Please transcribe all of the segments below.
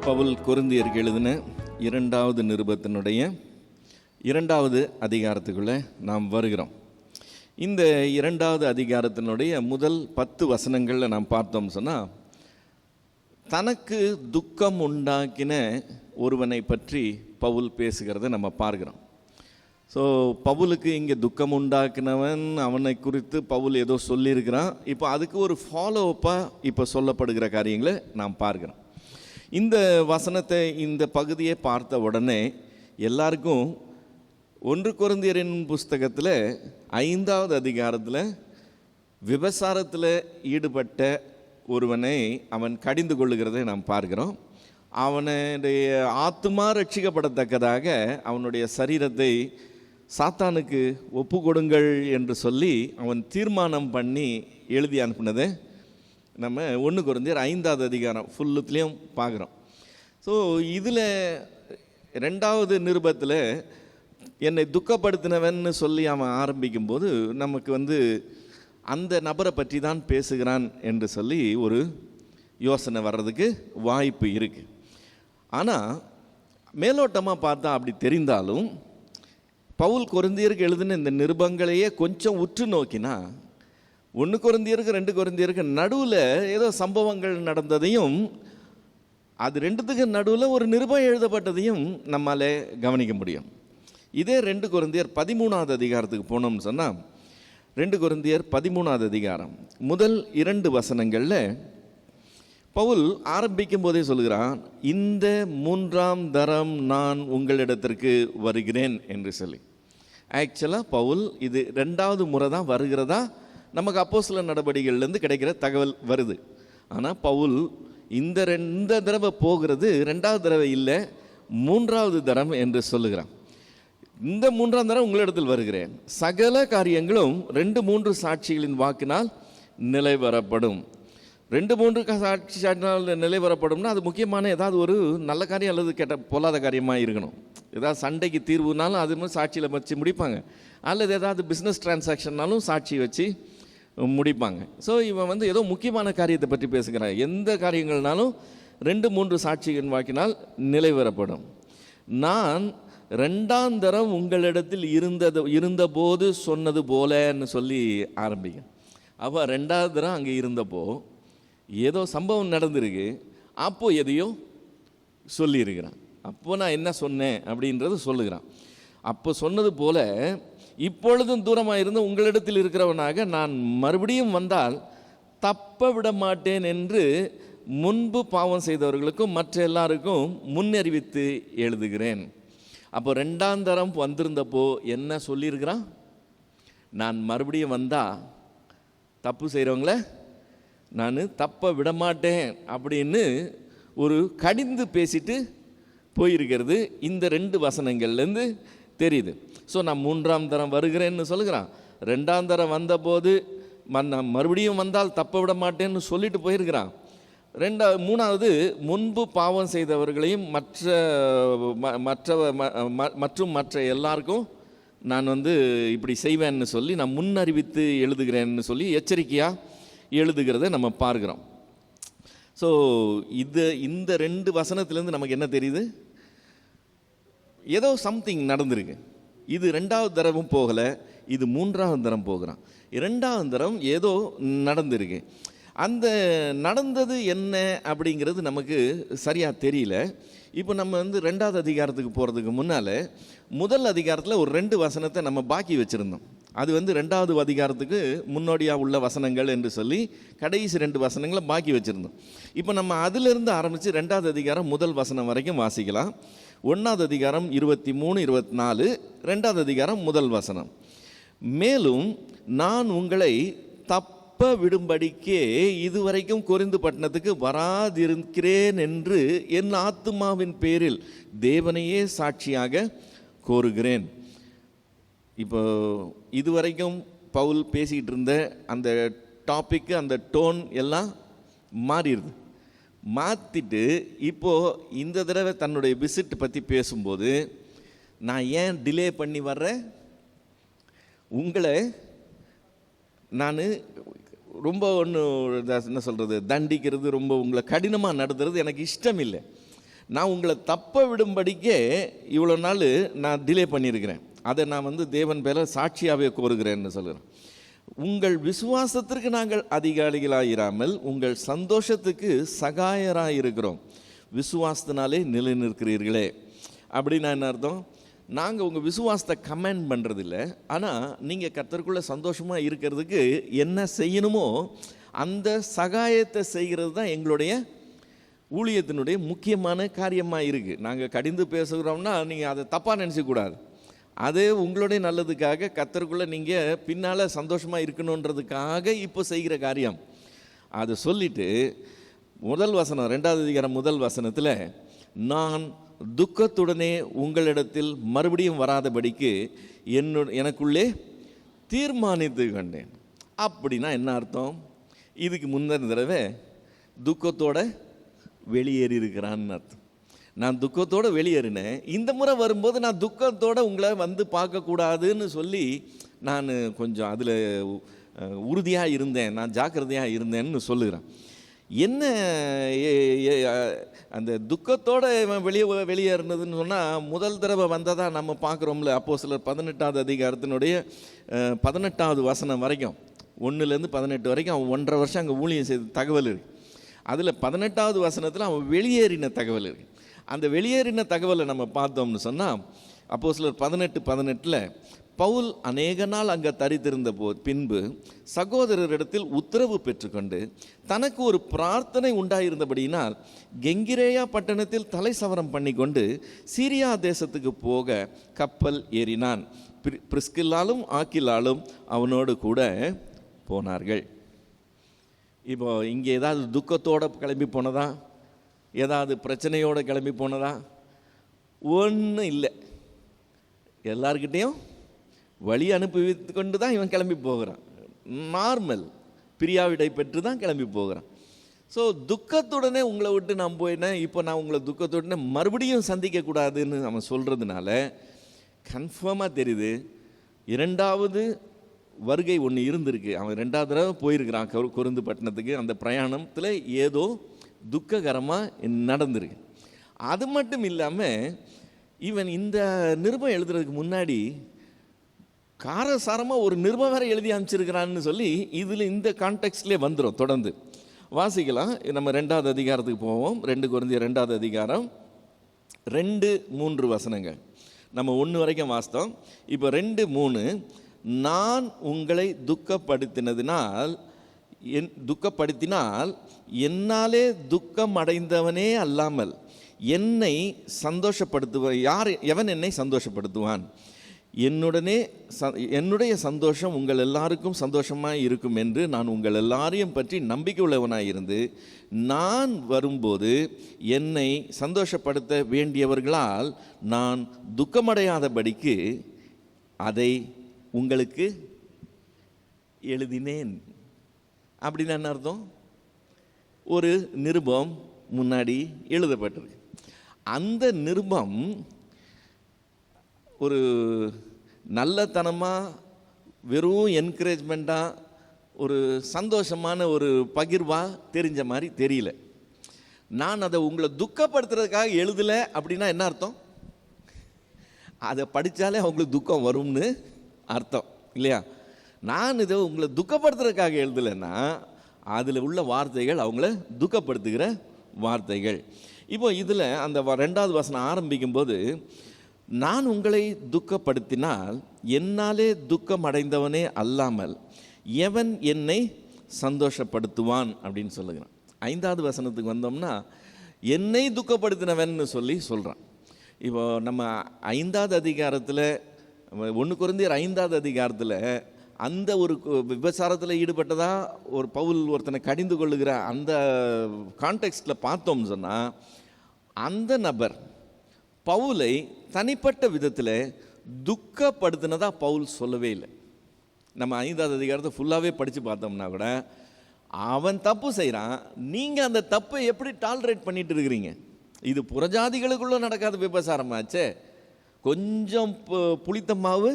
பவுல் கொரிந்தியருக்கு எழுதின 2வது நிருபத்தினுடைய 2வது அதிகாரத்துக்குள்ளே நாம் வருகிறோம். இந்த 2வது அதிகாரத்தினுடைய முதல் 10 வசனங்களில் நாம் பார்த்தோம் சொன்னால், தனக்கு துக்கம் உண்டாக்கின ஒருவனை பற்றி பவுல் பேசுகிறத நம்ம பார்க்கிறோம். ஸோ பவுலுக்கு இங்கே துக்கம் உண்டாக்கினவன் அவனை குறித்து பவுல் ஏதோ சொல்லியிருக்கிறான். இப்போ அதுக்கு ஒரு ஃபாலோஅப்பாக இப்போ சொல்லப்படுகிற காரியங்களை நாம் பார்க்கிறோம். இந்த வசனத்தை, இந்த பகுதியை பார்த்த உடனே எல்லாருக்கும் 1 கொரிந்தியரின் புஸ்தகத்தில் 5வது அதிகாரத்தில் விபசாரத்தில் ஈடுபட்ட ஒருவனை அவன் கடிந்து கொள்ளுகிறதை நாம் பார்க்கிறோம். அவனுடைய ஆத்துமா ரட்சிக்கப்படத்தக்கதாக அவனுடைய சரீரத்தை சாத்தானுக்கு ஒப்பு கொடுங்கள் என்று சொல்லி அவன் தீர்மானம் பண்ணி எழுதி அனுப்பினதை நம்ம 1 கொரிந்தியர் 5வது அதிகாரம் ஃபுல்லுத்துலேயும் பார்க்குறோம். ஸோ இதில் 2வது நிருபத்தில் என்னை துக்கப்படுத்தினவன்னு சொல்லி அவன் ஆரம்பிக்கும்போது நமக்கு அந்த நபரை பற்றி தான் பேசுகிறான் என்று சொல்லி ஒரு யோசனை வர்றதுக்கு வாய்ப்பு இருக்குது. ஆனால் மேலோட்டமாக பார்த்தா அப்படி தெரிந்தாலும் பவுல் கொரிந்தியருக்கு எழுதின இந்த நிருபங்களையே கொஞ்சம் உற்று நோக்கினா 1 கொரிந்தியருக்கு 2 கொரிந்தியருக்கு நடுவில் ஏதோ சம்பவங்கள் நடந்ததையும் அது ரெண்டுத்துக்கு நடுவில் ஒரு நிருபம் எழுதப்பட்டதையும் நம்மால் கவனிக்க முடியும். இதே 2 கொரிந்தியர் 13வது அதிகாரத்துக்கு போனோம்னு சொன்னால், 2 கொரிந்தியர் 13வது அதிகாரம் முதல் 2 வசனங்களில் பவுல் ஆரம்பிக்கும் போதே சொல்கிறான், இந்த 3ஆம் தரம் நான் உங்களிடத்திற்கு வருகிறேன் என்று சொல்லி. ஆக்சுவலாக பவுல் இது 2வது முறை தான் வருகிறதா நமக்கு அப்போஸ்தலர் நடவடிக்கைகள்லேருந்து கிடைக்கிற தகவல் வருது. ஆனால் பவுல் இந்த தடவை போகிறது 2வது தடவை இல்லை, 3வது தரம் என்று சொல்லுகிறான். இந்த 3ஆம் தரம் உங்களிடத்தில் வருகிறேன், சகல காரியங்களும் 2-3 சாட்சிகளின் வாக்கினால் நிலை வரப்படும். 2-3 சாட்சினால் நிலை வரப்படும்னா அது முக்கியமான ஏதாவது ஒரு நல்ல காரியம் அல்லது கெட்ட பொல்லாத காரியமாக இருக்கணும். ஏதாவது சண்டைக்கு தீர்வுனாலும் அது மாதிரி சாட்சியில் வச்சு முடிப்பாங்க, அல்லது ஏதாவது பிஸ்னஸ் டிரான்சாக்ஷன்னாலும் சாட்சி வச்சு முடிப்பாங்க. ஸோ இவன் ஏதோ முக்கியமான காரியத்தை பற்றி பேசுகிறான். எந்த காரியங்கள்னாலும் 2-3 சாட்சியின் வாக்கினால் நிலை வரப்படும். நான் 2ஆம் தரம் உங்களிடத்தில் இருந்தபோது சொன்னது போலன்னு சொல்லி ஆரம்பிக்க. அவள் 2வது தரம் அங்கே இருந்தப்போ ஏதோ சம்பவம் நடந்திருக்கு, அப்போது எதையோ சொல்லியிருக்கிறான். அப்போ நான் என்ன சொன்னேன் அப்படின்றது சொல்லுகிறான். அப்போ சொன்னது போல இப்பொழுதும் தூரமாக இருந்து உங்களிடத்தில் இருக்கிறவனாக நான் மறுபடியும் வந்தால் தப்ப விட மாட்டேன் என்று முன்பு பாவம் செய்தவர்களுக்கும் மற்ற எல்லாருக்கும் முன்னறிவித்து எழுதுகிறேன். அப்போ 2ஆம் தரம் வந்திருந்தப்போ என்ன சொல்லியிருக்கிறான்? நான் மறுபடியும் வந்தால் தப்பு செய்கிறவங்கள நான் தப்ப விடமாட்டேன் அப்படின்னு ஒரு கடிந்து பேசிட்டு போயிருக்கிறது இந்த 2 வசனங்கள்லேருந்து தெரியுது. ஸோ நான் 3ஆம் தரம் வருகிறேன்னு சொல்லுகிறான். 2ஆம் தரம் வந்தபோது நான் மறுபடியும் வந்தால் தப்ப விட மாட்டேன்னு சொல்லிட்டு போயிருக்கிறான். 3வது முன்பு பாவம் செய்தவர்களையும் மற்ற எல்லாருக்கும் நான் இப்படி செய்வேன்னு சொல்லி நான் முன்னறிவித்து எழுதுகிறேன்னு சொல்லி எச்சரிக்கையாக எழுதுகிறத நம்ம பார்க்குறோம். ஸோ இந்த 2 வசனத்துலேருந்து நமக்கு என்ன தெரியுது? ஏதோ சம்திங் நடந்திருக்கு. இது 2வது தரமும் போகலை, இது 3வது தரம் போகிறான். 2வது தரம் ஏதோ நடந்திருக்கு. அந்த நடந்தது என்ன அப்படிங்கிறது நமக்கு சரியாக தெரியல. இப்போ நம்ம 2வது அதிகாரத்துக்கு போகிறதுக்கு முன்னால் முதல் அதிகாரத்தில் ஒரு 2 வசனத்தை நம்ம பாக்கி வச்சுருந்தோம். அது 2வது அதிகாரத்துக்கு முன்னோடியாக உள்ள வசனங்கள் என்று சொல்லி கடைசி 2 வசனங்களை பாக்கி வச்சுருந்தோம். இப்போ நம்ம அதிலிருந்து ஆரம்பித்து 2வது அதிகாரம் முதல் வசனம் வரைக்கும் வாசிக்கலாம். 1வது அதிகாரம் 23-24, 2வது அதிகாரம் முதல் வசனம். மேலும் நான் உங்களை தப்ப விடும்படிக்கே இதுவரைக்கும் கொரிந்து பட்டணத்துக்கு வராதிருக்கிறேன் என்று என் ஆத்துமாவின் பேரில் தேவனையே சாட்சியாக கோருகிறேன். இப்போ இதுவரைக்கும் பவுல் பேசிக்கிட்டு இருந்த அந்த டாப்பிக்கு, அந்த டோன் எல்லாம் மாறிடுது. மாற்றிட்டு இப்போது இந்த தடவை தன்னுடைய விசிட் பற்றி பேசும்போது, நான் ஏன் டிலே பண்ணி வர்றேன், உங்களை நான் ரொம்ப ஒன்று என்ன சொல்கிறது, தண்டிக்கிறது, ரொம்ப உங்களை கடினமாக நடத்துறது எனக்கு இஷ்டம் இல்லை. நான் உங்களை தப்ப விடும்படிக்கே இவ்வளோ நாள் நான் டிலே பண்ணியிருக்கிறேன். அதை நான் தேவன் பேர சாட்சியாகவே கோருகிறேன்னு சொல்கிறேன். உங்கள் விசுவாசத்திற்கு நாங்கள் அதிகாரிகளாயிராமல் உங்கள் சந்தோஷத்துக்கு சகாயராக இருக்கிறோம். விசுவாசத்தினாலே நிலை நிற்கிறீர்களே அப்படின்னா என்ன அர்த்தம்? நாங்கள் உங்கள் விசுவாசத்தை கமெண்ட் பண்ணுறதில்ல, ஆனால் நீங்கள் கர்த்தருக்குள்ளே சந்தோஷமாக இருக்கிறதுக்கு என்ன செய்யணுமோ அந்த சகாயத்தை செய்கிறது தான் எங்களுடைய ஊழியத்தினுடைய முக்கியமான காரியமாக இருக்குது. நாங்கள் கடிந்து பேசுகிறோம்னா நீங்கள் அதை தப்பாக நினச்சிக்கூடாது. அது உங்களுடைய நல்லதுக்காக, கர்த்தருக்குள்ளே நீங்கள் பின்னால் சந்தோஷமாக இருக்கணுன்றதுக்காக இப்போ செய்கிற காரியம். அதை சொல்லிவிட்டு முதல் வசனம் 2வது அதிகாரம் முதல் வசனத்தில், நான் துக்கத்துடனே உங்களிடத்தில் மறுபடியும் வராதபடிக்கு எனக்குள்ளே தீர்மானித்து கண்டேன். அப்படின்னா என்ன அர்த்தம்? இதுக்கு முந்தின தடவை துக்கத்தோட வெளியேறி இருக்கிறான்னு அர்த்தம். நான் துக்கத்தோடு வெளியேறினேன், இந்த முறை வரும்போது நான் துக்கத்தோடு உங்களை பார்க்கக்கூடாதுன்னு சொல்லி நான் கொஞ்சம் அதில் உறுதியாக இருந்தேன், நான் ஜாக்கிரதையாக இருந்தேன்னு சொல்லுகிறேன். என்ன அந்த துக்கத்தோடு வெளியேறினதுன்னு சொன்னால், முதல் தடவை வந்ததாக நம்ம பார்க்குறோம்ல, அப்போஸ்தலர் 18வது அதிகாரத்தினுடைய 18வது வசனம் வரைக்கும், 1லேருந்து 18 வரைக்கும் அவன் 1.5 வருஷம் அங்கே ஊழியம் செய்த தகவல் இருக்குது. அதில் 18வது வசனத்தில் அவன் வெளியேறின தகவல் இருக்குது. அந்த வெளியேறின தகவலை நம்ம பார்த்தோம்னு சொன்னால், அப்போஸ்தலர் 18:18 பவுல் அநேக நாள் அங்கே தரித்திருந்த பின்பு சகோதரரிடத்தில் உத்தரவு பெற்றுக்கொண்டு தனக்கு ஒரு பிரார்த்தனை உண்டாயிருந்தபடியினால் கெங்கிரேயா பட்டணத்தில் தலை சவரம் பண்ணி கொண்டு சீரியா தேசத்துக்கு போக கப்பல் ஏறினான். பிரிஸ்கில்லாலும் ஆக்கிலாலும் அவனோடு கூட போனார்கள். இப்போ இங்கே ஏதாவது துக்கத்தோடு கிளம்பி போனதா, ஏதாவது பிரச்சனையோடு கிளம்பி போனதா? ஒன்றும் இல்லை. எல்லார்கிட்டையும் வழி அனுப்பி கொண்டு தான் இவன் கிளம்பி போகிறான். நார்மல் பிரியாவிடை பெற்று தான் கிளம்பி போகிறான். ஸோ துக்கத்துடனே உங்களை விட்டு நான் போயிட்டேன், இப்போ நான் உங்களை துக்கத்துடனே மறுபடியும் சந்திக்கக்கூடாதுன்னு அவன் சொல்கிறதுனால கன்ஃபார்மாக தெரியுது 2வது வருகை ஒன்று இருந்திருக்கு. அவன் 2வது தடவை போயிருக்கிறான் கொரிந்து பட்டணத்துக்கு. அந்த பிரயாணத்தில் ஏதோ துக்ககரமாக நடந்திருக்கு. அது மட்டும் இல்லாமல் இவன் இந்த நிருபம் எழுதுறதுக்கு முன்னாடி காரசாரமாக ஒரு நிருபம் வேறு எழுதி அமைச்சிருக்கிறான்னு சொல்லி இதில் இந்த கான்டெக்ட்லேயே வந்துடும். தொடர்ந்து வாசிக்கலாம். நம்ம 2வது அதிகாரத்துக்கு போவோம். 2 கொரிந்தியர் 2வது அதிகாரம் 2-3 வசனங்கள். நம்ம 1 வரைக்கும் வாசித்தோம். இப்போ 2-3, நான் உங்களை துக்கப்படுத்தினால் என்னாலே துக்கம் அடைந்தவனே அல்லாமல் என்னை எவன் என்னை சந்தோஷப்படுத்துவான்? என்னுடைய சந்தோஷம் உங்கள் எல்லாருக்கும் சந்தோஷமாக இருக்கும் என்று நான் உங்கள் எல்லாரையும் பற்றி நம்பிக்கை உள்ளவனாக இருந்து, நான் வரும்போது என்னை சந்தோஷப்படுத்த வேண்டியவர்களால் நான் துக்கமடையாதபடிக்கு அதை உங்களுக்கு எழுதினேன். அப்படின்னு என்ன அர்த்தம்? ஒரு நிருபம் முன்னாடி எழுதப்பட்டிருக்கு. அந்த நிருபம் ஒரு நல்லத்தனமாக வெறும் என்கரேஜ்மெண்ட்டாக ஒரு சந்தோஷமான ஒரு பகிர்வாக தெரிஞ்ச மாதிரி தெரியல. நான் அதை உங்களை துக்கப்படுத்துறதுக்காக எழுதலை அப்படின்னா என்ன அர்த்தம்? அதை படித்தாலே அவங்களுக்கு துக்கம் வரும்னு அர்த்தம் இல்லையா? நான் இதை உங்களை துக்கப்படுத்துறதுக்காக எழுதலைன்னா அதில் உள்ள வார்த்தைகள் அவங்கள துக்கப்படுத்துகிற வார்த்தைகள். இப்போ இதில் அந்த 2வது வசனம் ஆரம்பிக்கும்போது, நான் உங்களை துக்கப்படுத்தினால் என்னாலே துக்கம் அடைந்தவனே அல்லாமல் எவன் என்னை சந்தோஷப்படுத்துவான் அப்படின்னு சொல்லுகிறான். 5வது வசனத்துக்கு வந்தோம்னா என்னை துக்கப்படுத்தினவன் சொல்லி சொல்கிறான். இப்போ நம்ம 5வது அதிகாரத்தில் 1 கொரிந்தியர் 5வது அதிகாரத்தில் அந்த ஒரு விபச்சாரத்தில் ஈடுபட்டதா ஒரு பவுல் ஒருத்தனை கடிந்து கொள்ளுகிற அந்த கான்டெக்ஸ்டில் பார்த்தோம்னு சொன்னால், அந்த நபர் பவுலை தனிப்பட்ட விதத்தில் துக்கப்படுத்தினதா பவுல் சொல்லவே இல்லை. நம்ம 5வது அதிகாரத்தை ஃபுல்லாகவே படித்து பார்த்தோம்னா கூட அவன் தப்பு செய்கிறான், நீங்கள் அந்த தப்பை எப்படி டாலரேட் பண்ணிட்டு இருக்கிறீங்க? இது புறஜாதிகளுக்குள்ளே நடக்காத விபச்சாரமாச்சே. கொஞ்சம் புளித்த மாவு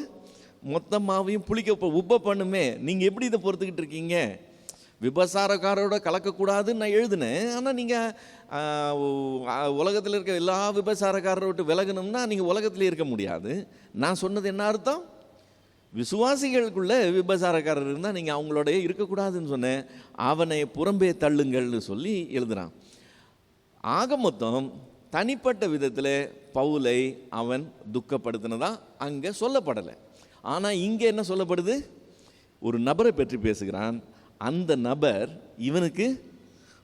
மொத்த மாவையும் புளிக்க உப்ப பண்ணுமே, நீங்கள் எப்படி இதை பொறுத்துக்கிட்டு இருக்கீங்க? விபசாரக்காரோட கலக்கக்கூடாதுன்னு நான் எழுதினேன். ஆனால் நீங்கள் உலகத்தில் இருக்க எல்லா விபசாரக்காரரை விட்டு விலகணும்னா நீங்கள் உலகத்திலே இருக்க முடியாது. நான் சொன்னது என்ன அர்த்தம்? விசுவாசிகளுக்குள்ள விபசாரக்காரர் இருந்தால் நீங்கள் அவங்களோடைய இருக்கக்கூடாதுன்னு சொன்னேன். அவனை புறம்பே தள்ளுங்கள்னு சொல்லி எழுதுகிறான். ஆக மொத்தம் தனிப்பட்ட விதத்தில் பவுலை அவன் துக்கப்படுத்தினதா அங்கே சொல்லப்படலை. ஆனால் இங்கே என்ன சொல்லப்படுது? ஒரு நபரை பற்றி பேசுகிறான். அந்த நபர் இவனுக்கு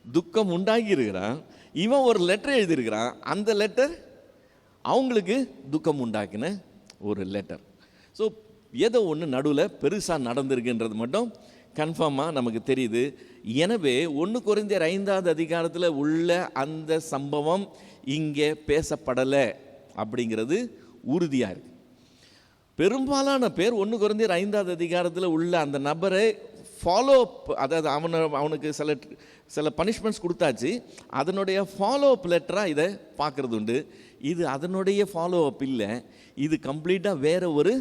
துக்கம் உண்டாகி இருக்கிறான். இவன் ஒரு லெட்டர் எழுதியிருக்கிறான். அந்த லெட்டர் அவங்களுக்கு துக்கம் உண்டாக்கின ஒரு லெட்டர். ஸோ ஏதோ ஒன்று நடுவில் பெருசாக நடந்திருக்குன்றது மட்டும் கன்ஃபார்மாக நமக்கு தெரியுது. எனவே 1 கொரிந்தியர் 5வது அதிகாரத்தில் உள்ள அந்த சம்பவம் இங்கே பேசப்படலை அப்படிங்கிறது உறுதியாக இருக்குது. பெரும்பாலான பேர் 1 கொரிந்தியர் 5வது அதிகாரத்தில் உள்ள அந்த நபரை ஃபாலோ அப், அதாவது அவனுக்கு சில பனிஷ்மெண்ட்ஸ் கொடுத்தாச்சு, அதனுடைய ஃபாலோ அப் லெட்டராக இதை பார்க்குறது உண்டு. இது அதனுடைய ஃபாலோ அப் இல்லை, இது கம்ப்ளீட்டாக வேறு ஒரு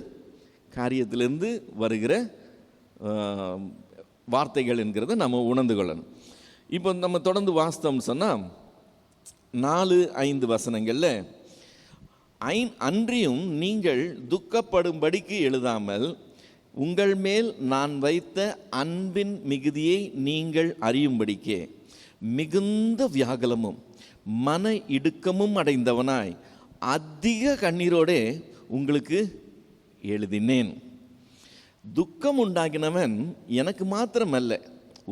காரியத்திலேருந்து வருகிற வார்த்தைகள் என்கிறத நம்ம உணர்ந்து கொள்ளணும். இப்போ நம்ம தொடர்ந்து வாஸ்தவம் சொன்னால் 4-5 வசனங்களில் அன்றியும் நீங்கள் துக்கப்படும்படிக்கு எழுதாமல் உங்கள் மேல் நான் வைத்த அன்பின் மிகுதியை நீங்கள் அறியும்படிக்கே மிகுந்த வியாகுலமும் மன இடுக்கமும் அடைந்தவனாய் அதிக கண்ணீரோடே உங்களுக்கு எழுதினேன். துக்கம் உண்டாகினவன் எனக்கு மாத்திரமல்ல,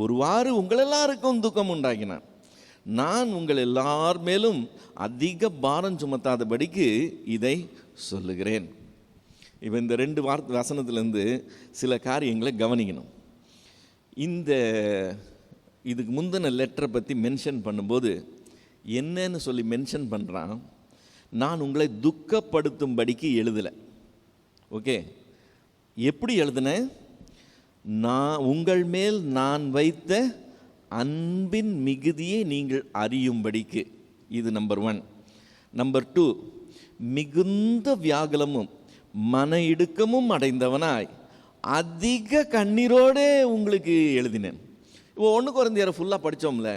ஒருவாறு உங்கள் எல்லாருக்கும் துக்கம் உண்டாகினான். நான் உங்கள் எல்லார் மேலும் அதிக பாரம் சுமத்தாதபடிக்கு இதை சொல்லுகிறேன். இப்போ இந்த 2 வசனத்திலேருந்து சில காரியங்களை கவனிக்கணும். இதுக்கு முந்தின லெட்டரை பற்றி மென்ஷன் பண்ணும்போது என்னன்னு சொல்லி மென்ஷன் பண்ணுறான்? நான் உங்களை துக்கப்படுத்தும்படிக்கு எழுதலை. ஓகே, எப்படி எழுதினேன்? உங்கள் மேல் நான் வைத்த அன்பின் மிகுதியை நீங்கள் அறியும்படிக்கு. இது நம்பர் 1. நம்பர் 2, மிகுந்த வியாகுலமும் மன இடுக்கமும் அடைந்தவனாய் அதிக கண்ணீரோடு உங்களுக்கு எழுதினேன். இப்போ 1 கொரிந்தியரை ஃபுல்லாக படித்தோம்ல,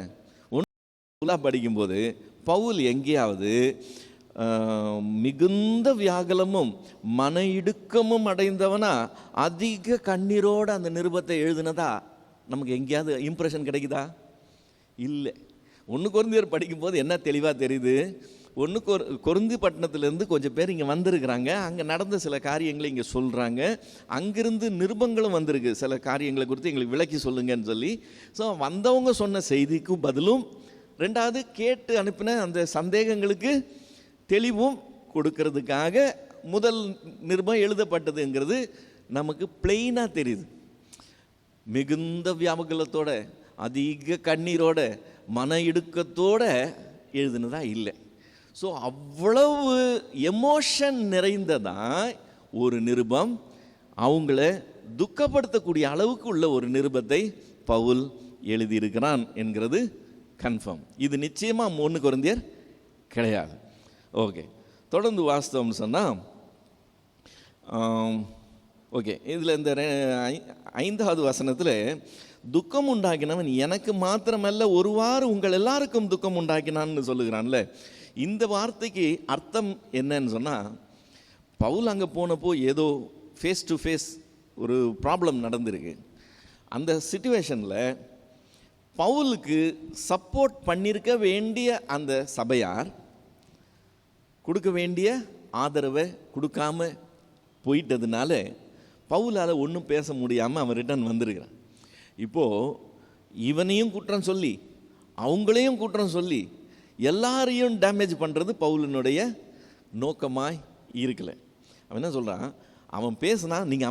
1 ஃபுல்லாக படிக்கும்போது பவுல் எங்கேயாவது மிகுந்த வியாகுலமும் மன இடுக்கமும் அடைந்தவனா அதிக கண்ணீரோடு அந்த நிருபத்தை எழுதினதா நமக்கு எங்கேயாவது இம்ப்ரெஷன் கிடைக்குதா? இல்லை. 1 கொரிந்தியர் படிக்கும்போது என்ன தெளிவாக தெரியுது? 1 கொரிந்தி பட்டணத்திலேருந்து கொஞ்சம் பேர் இங்கே வந்திருக்கிறாங்க. அங்கே நடந்த சில காரியங்களை இங்கே சொல்கிறாங்க. அங்கிருந்து நிருபங்களும் வந்திருக்கு, சில காரியங்களை குறித்து எங்களுக்கு விளக்கி சொல்லுங்கன்னு சொல்லி. ஸோ வந்தவங்க சொன்ன செய்திக்கும் பதிலும், 2வது கேட்டு அனுப்பின அந்த சந்தேகங்களுக்கு தெளிவும் கொடுக்கறதுக்காக முதல் நிருபம் எழுதப்பட்டதுங்கிறது நமக்கு பிளெயினாக தெரியுது. மிகுந்த வியாகுலத்தோட அதிக கண்ணீரோட மன இடுக்கத்தோட எழுதுனதா இல்லை. ஸோ அவ்வளவு எமோஷன் நிறைந்ததான் ஒரு நிருபம். அவங்கள துக்கப்படுத்தக்கூடிய அளவுக்கு உள்ள ஒரு நிருபத்தை பவுல் எழுதியிருக்கிறான் என்கிறது கன்ஃபார்ம். இது நிச்சயமாக 1 கொரிந்தியர் கிடையாது. ஓகே, தொடர்ந்து வாஸ்தவம் சொன்னால், ஓகே, இதில் இந்த 5வது வசனத்தில் துக்கம் உண்டாக்கினவன் எனக்கு மாத்திரமல்ல, ஒருவாறு உங்கள் எல்லாருக்கும் துக்கம் உண்டாக்கினான்னு சொல்லுகிறான்ல. இந்த வார்த்தைக்கு அர்த்தம் என்னன்னு சொன்னால், பவுல் அங்கே போனப்போ ஏதோ ஃபேஸ் டு ஃபேஸ் ஒரு ப்ராப்ளம் நடந்திருக்கு. அந்த சிச்சுவேஷனில் பவுலுக்கு சப்போர்ட் பண்ணியிருக்க வேண்டிய அந்த சபையார் கொடுக்க வேண்டிய ஆதரவை கொடுக்காம போயிட்டதுனால பவுலால் ஒன்றும் பேச முடியாமல் அவன் ரிட்டர்ன் வந்திருக்கிறான். இப்போது இவனையும் குற்றம் சொல்லி அவங்களையும் குற்றம் சொல்லி எல்லாரையும் டேமேஜ் பண்ணுறது பவுலினுடைய நோக்கமாய் இருக்கலை. அவன் என்ன சொல்கிறான்? அவன் பேசுனா நீங்கள்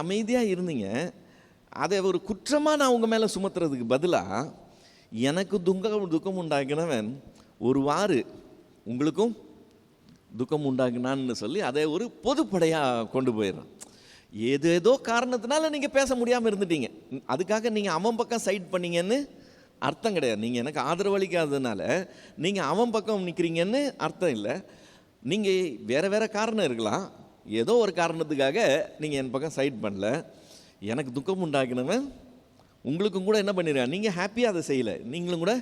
அமைதியாக இருந்தீங்க, அதை ஒரு குற்றமாக நான் உங்கள் மேலே சுமத்துறதுக்கு பதிலாக எனக்கு துக்கம் உண்டாக்கினவன் ஒருவாறு உங்களுக்கும் துக்கம் உண்டாக்குனான்னு சொல்லி அதை ஒரு பொதுப்படையாக கொண்டு போயிடுறான். ஏதேதோ காரணத்தினால நீங்கள் பேச முடியாமல் இருந்துட்டீங்க, அதுக்காக நீங்கள் அவன் பக்கம் சைட் பண்ணீங்கன்னு அர்த்தம் கிடையாது. நீங்கள் எனக்கு ஆதரவளிக்காததுனால நீங்கள் அவன் பக்கம் நிற்கிறீங்கன்னு அர்த்தம் இல்லை. நீங்கள் வேறு காரணம் இருக்கலாம், ஏதோ ஒரு காரணத்துக்காக நீங்கள் என் பக்கம் சைட் பண்ணல. எனக்கு துக்கம் உண்டாக்கினவன் உங்களுக்கும் கூட என்ன பண்ணிடுறாங்க, நீங்கள் ஹாப்பியாக அதை செய்யலை, நீங்களும் கூட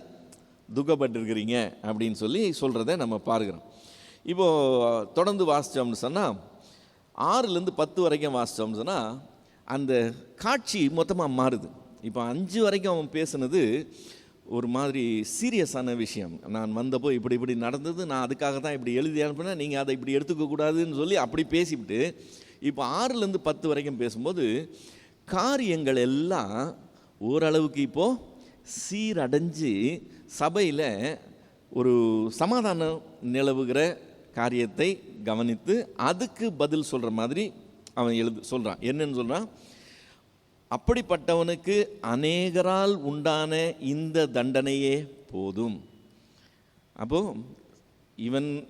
துக்கப்பட்டிருக்கிறீங்க அப்படின்னு சொல்லி சொல்கிறத நம்ம பார்க்குறோம். இப்போது தொடர்ந்து வாசித்தோம்னு சொன்னால் 6லேருந்து 10 வரைக்கும் வாசித்தோம்னு சொன்னால் அந்த காட்சி மொத்தமாக மாறுது. இப்போ 5 வரைக்கும் அவன் பேசுனது ஒரு மாதிரி சீரியஸான விஷயம். நான் வந்தப்போ இப்படி இப்படி நடந்தது, நான் அதுக்காக தான் இப்படி எழுதி அனுப்பினேன், நீங்கள் அதை இப்படி எடுத்துக்கக்கூடாதுன்னு சொல்லி அப்படி பேசிவிட்டு இப்போ 6லேருந்து 10 வரைக்கும் பேசும்போது காரியங்கள் எல்லாம் ஓரளவுக்கு இப்போது சீரடைஞ்சு சபையில் ஒரு சமாதானம் நிலவுகிற காரியத்தை கவனித்து அதுக்கு பதில் சொல்கிற மாதிரி அவன் சொல்கிறான். என்னன்னு சொல்கிறான், அப்படிப்பட்டவனுக்கு அநேகரால் உண்டான இந்த தண்டனையே போதும். அப்போது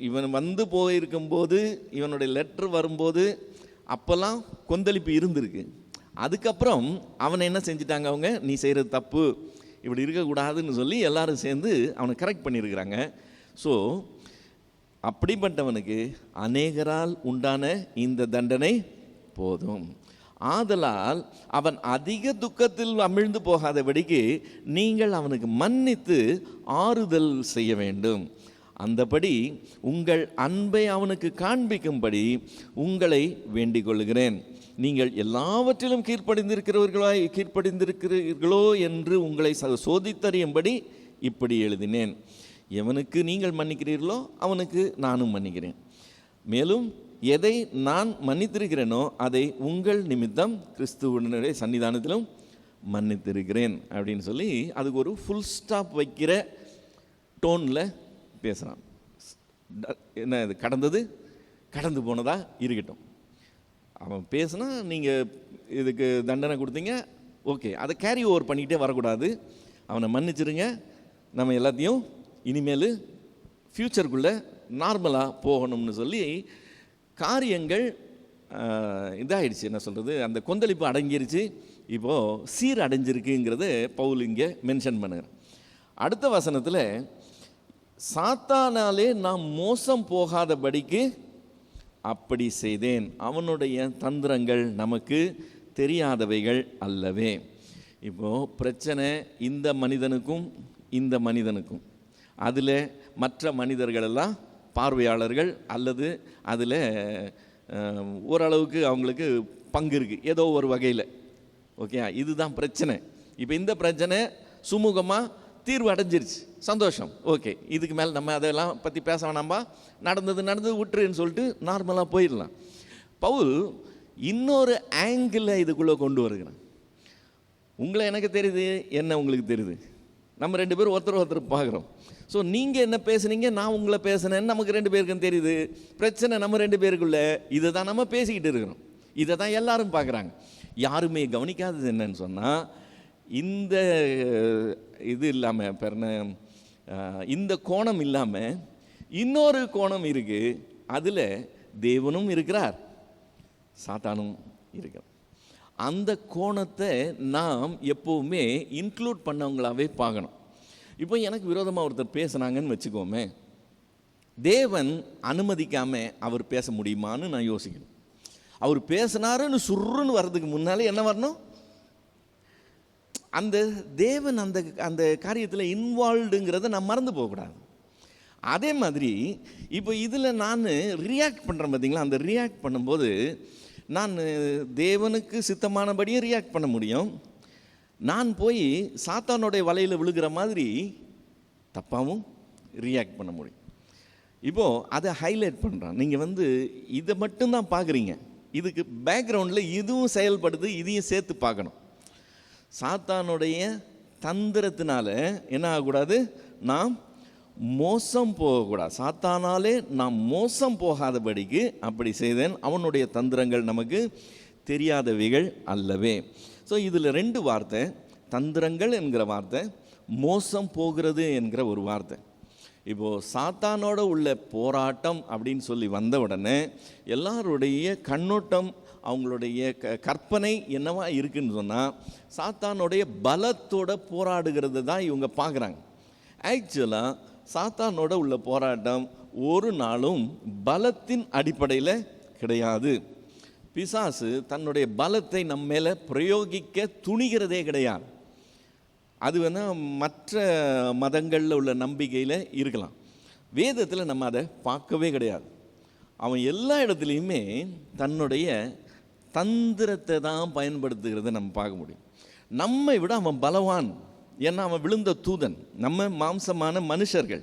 இவன் வந்து போயிருக்கும்போது, இவனுடைய லெட்ரு வரும்போது அப்போல்லாம் கொந்தளிப்பு இருந்திருக்கு. அதுக்கப்புறம் அவனை என்ன செஞ்சிட்டாங்க, அவங்க நீ செய்கிறது தப்பு, இப்படி இருக்கக்கூடாதுன்னு சொல்லி எல்லாரும் சேர்ந்து அவனை கரெக்ட் பண்ணியிருக்கிறாங்க. ஸோ அப்படிப்பட்டவனுக்கு அநேகரால் உண்டான இந்த தண்டனை போதும். ஆதலால் அவன் அதிக துக்கத்தில் அமிழ்ந்து போகாதபடிக்கு நீங்கள் அவனுக்கு மன்னித்து ஆறுதல் செய்ய வேண்டும். அந்தபடி உங்கள் அன்பை அவனுக்கு காண்பிக்கும்படி உங்களை வேண்டிக் கொள்கிறேன். நீங்கள் எல்லாவற்றிலும் கீழ்ப்படிந்திருக்கிறீர்களோ என்று உங்களை சோதித்தறியும்படி இப்படி எழுதினேன். எவனுக்கு நீங்கள் மன்னிக்கிறீர்களோ அவனுக்கு நானும் மன்னிக்கிறேன். மேலும் எதை நான் மன்னித்திருக்கிறேனோ அதை உங்கள் நிமித்தம் கிறிஸ்துவனுடைய சன்னிதானத்திலும் மன்னித்திருக்கிறேன் அப்படின்னு சொல்லி அதுக்கு ஒரு ஃபுல் ஸ்டாப் வைக்கிற டோனில் பேசுகிறான். என்ன இது கடந்தது கடந்து போனதா இருக்கட்டும். அவன் பேசுனா நீங்கள் இதுக்கு தண்டனை கொடுத்தீங்க, ஓகே, அதை கேரி ஓவர் பண்ணிக்கிட்டே வரக்கூடாது. அவனை மன்னிச்சிருங்க, நம்ம எல்லாத்தையும் இனிமேல் ஃப்யூச்சருக்குள்ளே நார்மலாக போகணும்னு சொல்லி காரியங்கள் இதாகிடுச்சு. என்ன சொல்கிறது, அந்த கொந்தளிப்பு அடங்கிருச்சு, இப்போது சீர் அடைஞ்சிருக்குங்கிறத பவுல் இங்கே மென்ஷன் பண்ணுகிறேன். அடுத்த வசனத்தில் சாத்தானாலே நாம் மோசம் போகாதபடிக்கு அப்படி செய்தேன், அவனுடைய தந்திரங்கள் நமக்கு தெரியாதவைகள் அல்லவே. இப்போது பிரச்சனை இந்த மனிதனுக்கும் இந்த மனிதனுக்கும், அதில் மற்ற மனிதர்களெல்லாம் பார்வையாளர்கள் அல்லது அதில் ஓரளவுக்கு அவங்களுக்கு பங்கு இருக்குது ஏதோ ஒரு வகையில். ஓகே, இதுதான் பிரச்சனை. இப்போ இந்த பிரச்சனை சுமூகமாக தீர்வு அடைஞ்சிருச்சு, சந்தோஷம். ஓகே, இதுக்கு மேலே நம்ம அதெல்லாம் பற்றி பேச வேணாம்பா, நடந்தது விட்டுருன்னு சொல்லிட்டு நார்மலாக போயிடலாம். பவுல் இன்னொரு ஆங்கிளில் இதுக்குள்ளே கொண்டு வருகிறேன். உங்களை எனக்கு தெரியுது, என்ன உங்களுக்கு தெரியுது, நம்ம 2 பேரும் ஒருத்தர் பார்க்குறோம். ஸோ நீங்கள் என்ன பேசுனீங்க, நான் உங்களை பேசுனேன்னு நமக்கு 2 பேருக்கும் தெரியுது. பிரச்சனை நம்ம 2 பேருக்குள்ள, இதை தான் நம்ம பேசிக்கிட்டு இருக்கிறோம், இதை தான் எல்லாரும் பார்க்குறாங்க. யாருமே கவனிக்காதது என்னன்னு சொன்னால், இந்த இது இல்லாமல் பெருன இந்த கோணம் இல்லாமல் இன்னொரு கோணம் இருக்குது. அதில் தேவனும் இருக்கிறார், சாத்தானும் இருக்கிறார். அந்த கோணத்தை நாம் எப்போவுமே இன்க்ளூட் பண்ணவங்களாவே பார்க்கணும். இப்போ எனக்கு விரோதமாக ஒருத்தர் பேசுனாங்கன்னு வச்சுக்கோமே, தேவன் அனுமதிக்காமல் அவர் பேச முடியுமான்னு நான் யோசிக்கணும். அவர் பேசினாருன்னு சுருன்னு வர்றதுக்கு முன்னாலே என்ன வரணும், அந்த தேவன் அந்த அந்த காரியத்தில் இன்வால்வ்டுங்கிறத நான் மறந்து போகக்கூடாது. அதே மாதிரி இப்போ இதில் நான் ரியாக்ட் பண்ணுறேன் பார்த்தீங்களா, அந்த ரியாக்ட் பண்ணும்போது நான் தேவனுக்கு சித்தமானபடியும் ரியாக்ட் பண்ண முடியும், நான் போய் சாத்தானுடைய வலையில் விழுகிற மாதிரி தப்பாகவும் ரியாக்ட் பண்ண முடியும். இப்போது அதை ஹைலைட் பண்ணுறான். நீங்கள் இதை மட்டும்தான் பார்க்குறீங்க, இதுக்கு பேக்ரவுண்டில் இதுவும் செயல்படுது, இதையும் சேர்த்து பார்க்கணும். சாத்தானுடைய தந்திரத்தினால என்ன ஆகக்கூடாது, நாம் மோசம் போகக்கூடாது. சாத்தானாலே நாம் மோசம் போகாதபடிக்கு அப்படி செய்தேன், அவனுடைய தந்திரங்கள் நமக்கு தெரியாதவைகள் அல்லவே. ஸோ இதில் 2 வார்த்தை, தந்திரங்கள் என்கிற வார்த்தை, மோசம் போகிறது என்கிற ஒரு வார்த்தை. இப்போது சாத்தானோட உள்ள போராட்டம் அப்படின்னு சொல்லி வந்த உடனே எல்லாருடைய கண்ணோட்டம், அவங்களுடைய கற்பனை என்னவா இருக்குன்னு சொன்னால், சாத்தானுடைய பலத்தோட போராடுகிறது தான் இவங்க பார்க்குறாங்க. ஆக்சுவலாக சாத்தானோட உள்ள போராட்டம் ஒரு நாளும் பலத்தின் அடிப்படையில் கிடையாது. பிசாசு தன்னுடைய பலத்தை நம்ம மேலே பிரயோகிக்க துணிகிறதே கிடையாது. அது வேணால் மற்ற மதங்களில் உள்ள நம்பிக்கையில் இருக்கலாம். வேதத்தில் நம்ம அதை பார்க்கவே கிடையாது. அவன் எல்லா இடத்துலையுமே தன்னுடைய தந்திரத்தை தான் பயன்படுத்துகிறத நம்ம பார்க்க முடியும். நம்மை விட அவன் பலவான். ஏன்னா அவன் விழுந்த தூதன். நம்ம மாம்சமான மனுஷர்கள்.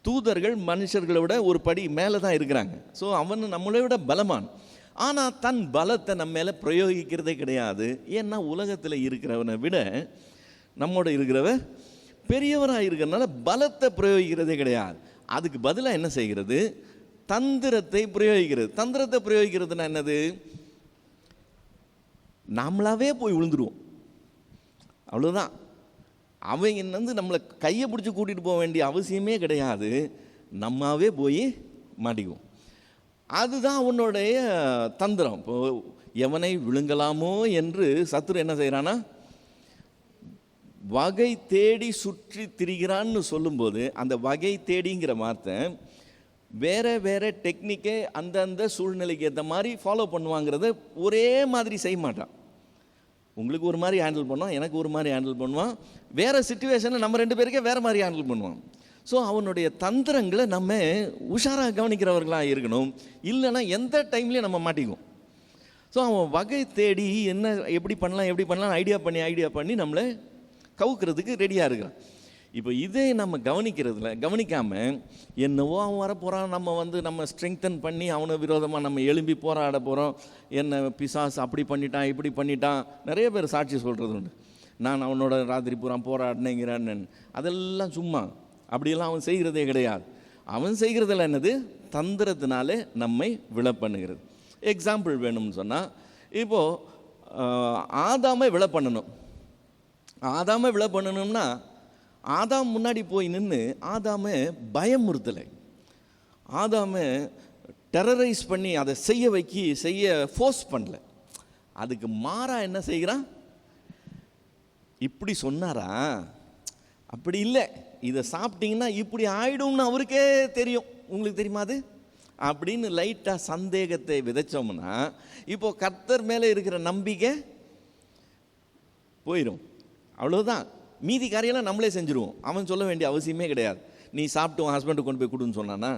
தூதர்கள் மனுஷர்களை விட ஒரு படி மேலே தான் இருக்கிறாங்க. ஸோ அவன் நம்மளை விட பலவான். ஆனால் தன் பலத்தை நம்ம மேலே பிரயோகிக்கிறதே கிடையாது. ஏன்னா உலகத்தில் இருக்கிறவனை விட நம்மோட இருக்கிறவ பெரியவராக இருக்கிறதுனால பலத்தை பிரயோகிக்கிறதே கிடையாது. அதுக்கு பதிலாக என்ன செய்கிறது? தந்திரத்தை பிரயோகிக்கிறது. தந்திரத்தை பிரயோகிக்கிறதுனா என்னது? நம்மளாவே போய் விழுந்துருவோம், அவ்வளோதான். அவங்க நம்மளை கையை பிடிச்சி கூட்டிகிட்டு போக வேண்டிய அவசியமே கிடையாது. நம்மாவே போய் மாட்டிக்குவோம். அதுதான் அவனுடைய தந்திரம். இப்போது எவனை விழுங்கலாமோ என்று சத்துரு என்ன செய்கிறான்னா, வகை தேடி சுற்றி திரிகிறான்னு சொல்லும்போது அந்த வகை தேடிங்கிற வார்த்தை வேறு டெக்னிக்கை அந்தந்த சூழ்நிலைக்கு ஏற்ற மாதிரி ஃபாலோ பண்ணுவாங்கிறத ஒரே மாதிரி செய்ய மாட்டான். உங்களுக்கு ஒரு மாதிரி ஹேண்டில் பண்ணுவான், எனக்கு ஒரு மாதிரி ஹேண்டில் பண்ணுவான். வேறு சுச்சுவேஷனில் நம்ம 2 பேருக்கே வேறு மாதிரி ஹேண்டில் பண்ணுவான். ஸோ அவனுடைய தந்திரங்களை நம்ம உஷாராக கவனிக்கிறவர்களாக இருக்கணும். இல்லைன்னா எந்த டைம்லேயும் நம்ம மாட்டிக்குவோம். ஸோ அவன் வகை தேடி என்ன எப்படி பண்ணலாம் ஐடியா பண்ணி நம்மளை கவுக்கிறதுக்கு ரெடியாக இருக்கிறான். இப்போ இதே நம்ம கவனிக்காமல் என்னவோ அவன் வரப்போகிறான், நம்ம ஸ்ட்ரெங்தன் பண்ணி அவனை விரோதமாக நம்ம எழும்பி போராட போகிறோம். என்ன பிசாசு அப்படி பண்ணிட்டான் இப்படி பண்ணிட்டான். நிறைய பேர் சாட்சி சொல்கிறது உண்டு. நான் அவனோட ராத்திரி பூரா போராடினேங்கிறான்னு. அதெல்லாம் சும்மா. அப்படியெல்லாம் அவன் செய்கிறதே கிடையாது. அவன் செய்கிறதில் என்னது? தந்திரத்தினாலே நம்மை விழ பண்ணுகிறது. எக்ஸாம்பிள் வேணும்னு சொன்னால், இப்போது ஆதாமை விழ பண்ணணும். ஆதாமை விழ பண்ணணும்னா ஆதாம் முன்னாடி போய் நின்று ஆதாமை பயமுறுத்தலை, ஆதாமை டெரரைஸ் பண்ணி அதை செய்ய ஃபோர்ஸ் பண்ணல. அதுக்கு மாறா என்ன செய்கிறான்? இப்படி சொன்னாரா? அப்படி இல்லை, இதை சாப்பிட்டீங்கன்னா இப்படி ஆயிடும்னு அவருக்கே தெரியும். உங்களுக்கு தெரியுமா அது? அப்படின்னு லைட்டாக சந்தேகத்தை விதைச்சோம்னா இப்போது கர்த்தர் மேலே இருக்கிற நம்பிக்கை போயிடும். அவ்வளோதான். மீதி காரியெல்லாம் நம்மளே செஞ்சுருவோம். அவன் சொல்ல வேண்டிய அவசியமே கிடையாது. நீ சாப்பிட்டு உன் ஹஸ்பண்டுக்கு கொண்டு போய் கொடுன்னு சொன்னானா?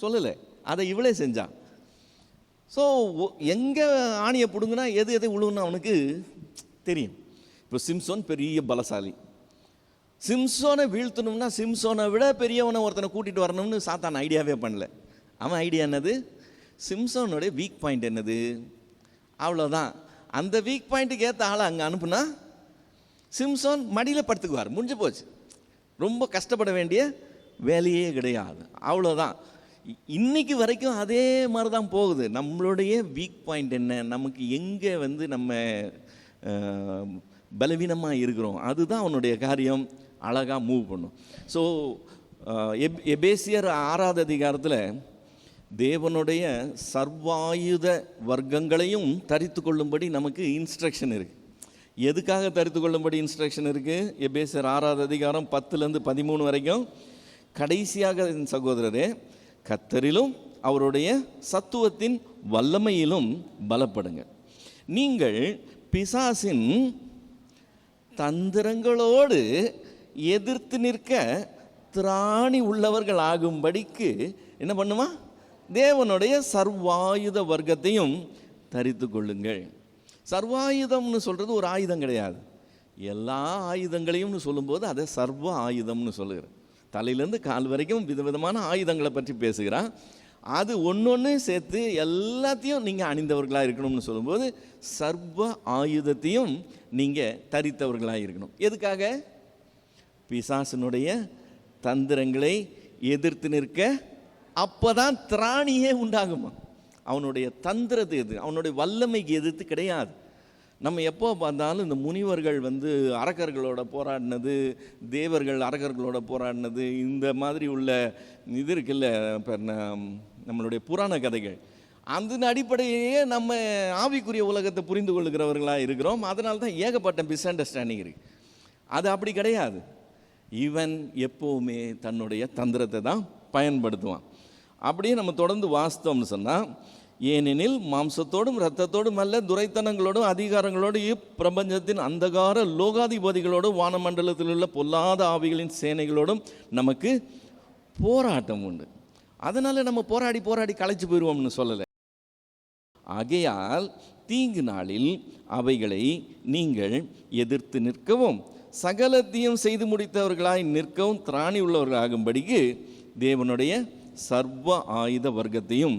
சொல்லலை, அதை இவளே செஞ்சான். ஸோ எங்கே ஆணியை பிடுங்குனா எது உழுவுன்னு அவனுக்கு தெரியும். இப்போ சிம்சோன் பெரிய பலசாலி. சிம்சோனை வீழ்த்தணும்னா சிம்சோனை விட பெரியவனை ஒருத்தனை கூட்டிகிட்டு வரணும்னு சாத்தான் ஐடியாவே பண்ணல. அவன் ஐடியா என்னது? சிம்சோனுடைய வீக் பாயிண்ட் என்னது? அவ்வளோதான். அந்த வீக் பாயிண்ட்டுக்கு ஏற்ற ஆளை அங்கே அனுப்புனா சிம்சோன் மடியில் படுத்துக்குவார். முடிஞ்சு போச்சு. ரொம்ப கஷ்டப்பட வேண்டிய வேலையே கிடையாது. அவ்வளோதான். இன்னைக்கு வரைக்கும் அதே மாதிரி தான் போகுது. நம்மளுடைய வீக் பாயிண்ட் என்ன, நமக்கு எங்கே நம்ம பலவீனமாக இருக்கிறோம், அதுதான் அவனுடைய காரியம். அழகாக மூவ் பண்ணும். ஸோ எபேசியர் 6வது அதிகாரத்தில் தேவனுடைய சர்வாயுத வர்க்கங்களையும் தரித்து கொள்ளும்படி நமக்கு இன்ஸ்ட்ரக்ஷன் இருக்குது. எதுக்காக தரித்து கொள்ளும்படி இன்ஸ்ட்ரக்ஷன் இருக்குது? எபேசியர் 6வது அதிகாரம் 10லேருந்து 13 வரைக்கும். கடைசியாக சகோதரரே, கர்த்தரிலும் அவருடைய சத்துவத்தின் வல்லமையிலும் பலப்படுங்க. நீங்கள் பிசாசின் தந்திரங்களோடு எதிர்த்து நிற்க திராணி உள்ளவர்கள் ஆகும்படிக்கு என்ன பண்ணுமா? தேவனுடைய சர்வாயுத வர்க்கத்தையும் தரித்து கொள்ளுங்கள். சர்வாயுதம்னு சொல்கிறது ஒரு ஆயுதம் கிடையாது. எல்லா ஆயுதங்களையும்னு சொல்லும்போது அதை சர்வ ஆயுதம்னு சொல்லுகிறேன். தலையிலேருந்து கால் வரைக்கும் விதவிதமான ஆயுதங்களை பற்றி பேசுகிறான். அது ஒன்று சேர்த்து எல்லாத்தையும் நீங்கள் அணிந்தவர்களாக இருக்கணும்னு சொல்லும்போது சர்வ ஆயுதத்தையும் நீங்கள் தரித்தவர்களாக இருக்கணும். எதுக்காக? பிசாசனுடைய தந்திரங்களை எதிர்த்து நிற்க. அப்போ தான் திராணியே உண்டாகுமா. அவனுடைய தந்திரத்தை எது, அவனுடைய வல்லமைக்கு எதிர்த்து கிடையாது. நம்ம எப்போ பார்த்தாலும் இந்த முனிவர்கள் அரக்கர்களோட போராடினது, தேவர்கள் அரக்கர்களோட போராடினது, இந்த மாதிரி உள்ள இது இருக்குல்ல, இப்போ நம்மளுடைய புராண கதைகள், அந்த அடிப்படையிலேயே நம்ம ஆவிக்குரிய உலகத்தை புரிந்து கொள்ளுகிறவர்களாக இருக்கிறோம். அதனால தான் ஏகப்பட்ட மிஸ் அண்டர்ஸ்டாண்டிங் இருக்குது. அது அப்படி கிடையாது. இவன் எப்போவுமே தன்னுடைய தந்திரத்தை தான் பயன்படுத்துவான். அப்படியே நம்ம தொடர்ந்து வாஸ்தவம்னு சொன்னால் ஏனெனில் மாம்சத்தோடும் இரத்தத்தோடும் அல்ல, துரைத்தனங்களோடும் அதிகாரங்களோடும் இப்பிரபஞ்சத்தின் அந்தகார லோகாதிபதிகளோடும் வானமண்டலத்தில் உள்ள பொல்லாத ஆவிகளின் சேனைகளோடும் நமக்கு போராட்டம் உண்டு. அதனால் நம்ம போராடி போராடி களைச்சு போயிடுவோம்னு சொல்லலை. ஆகையால் தீங்கு நாளில் அவைகளை நீங்கள் எதிர்த்து நிற்கவும் சகலத்தையும் செய்து முடித்தவர்களாய் நிற்கவும் திராணி உள்ளவர்களாகும்படிக்கு தேவனுடைய சர்வ ஆயுத வர்க்கத்தையும்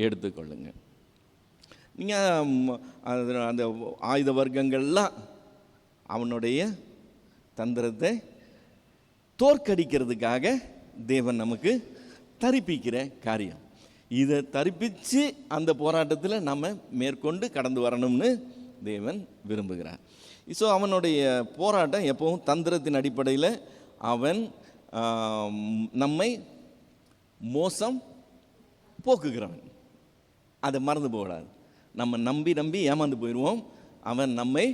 எடுத்துக்கொள்ளுங்க. நீங்கள் அந்த ஆயுத வர்க்கங்கள்லாம் அவனுடைய தந்திரத்தை தோற்கடிக்கிறதுக்காக தேவன் நமக்கு தரிப்பிக்கிற காரியம். இதை தரிப்பித்து அந்த போராட்டத்தில் நம்ம மேற்கொண்டு கடந்து வரணும்னு தேவன் விரும்புகிறார். ஸோ அவனுடைய போராட்டம் எப்பவும் தந்திரத்தின் அடிப்படையில் அவன் நம்மை மோசம் போக்குகிறவன். அதை மறந்து போகக்கூடாது. நம்ம நம்பி நம்பி ஏமாந்து போயிடுவோம். அவன் நம்மை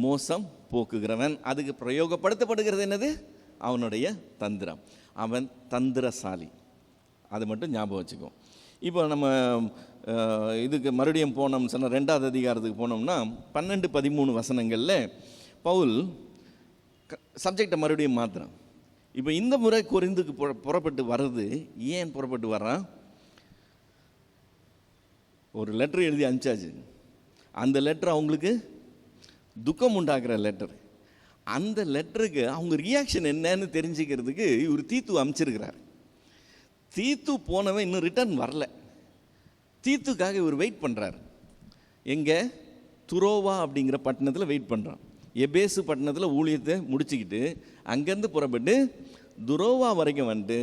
மோசம் போக்குகிறவன். அதுக்கு பிரயோகப்படுத்தப்படுகிறது என்னது? அவனுடைய தந்திரம். அவன் தந்திரசாலி. அதை மட்டும் ஞாபகம் வச்சுக்குவோம். இப்போ நம்ம இதுக்கு மறுபடியும் போனோம்னு சொன்னால் 2வது அதிகாரத்துக்கு போனோம்னா 12-13 வசனங்களில் பவுல் சப்ஜெக்டை மறுபடியும் மாற்றுறான். இப்போ இந்த முறை கொரிந்துக்கு புறப்பட்டு வர்றது ஏன் புறப்பட்டு வர்றான்? ஒரு லெட்டர் எழுதி அனுப்பிச்சாச்சு. அந்த லெட்டர் அவங்களுக்கு துக்கம் உண்டாக்குற லெட்டர். அந்த லெட்டருக்கு அவங்க ரியாக்ஷன் என்னன்னு தெரிஞ்சுக்கிறதுக்கு இவர் தீத்து அனுப்பிச்சிருக்கிறார். தீத்து போனவன் இன்னும் ரிட்டர்ன் வரல. தீத்துக்காக இவர் வெயிட் பண்ணுறார். எங்கே? துரோவா அப்படிங்கிற பட்டணத்தில் வெயிட் பண்ணுறான். எபேசு பட்டணத்தில் ஊழியத்தை முடிச்சுக்கிட்டு அங்கேருந்து புறப்பட்டு துரோவா வரைக்கும் வந்துட்டு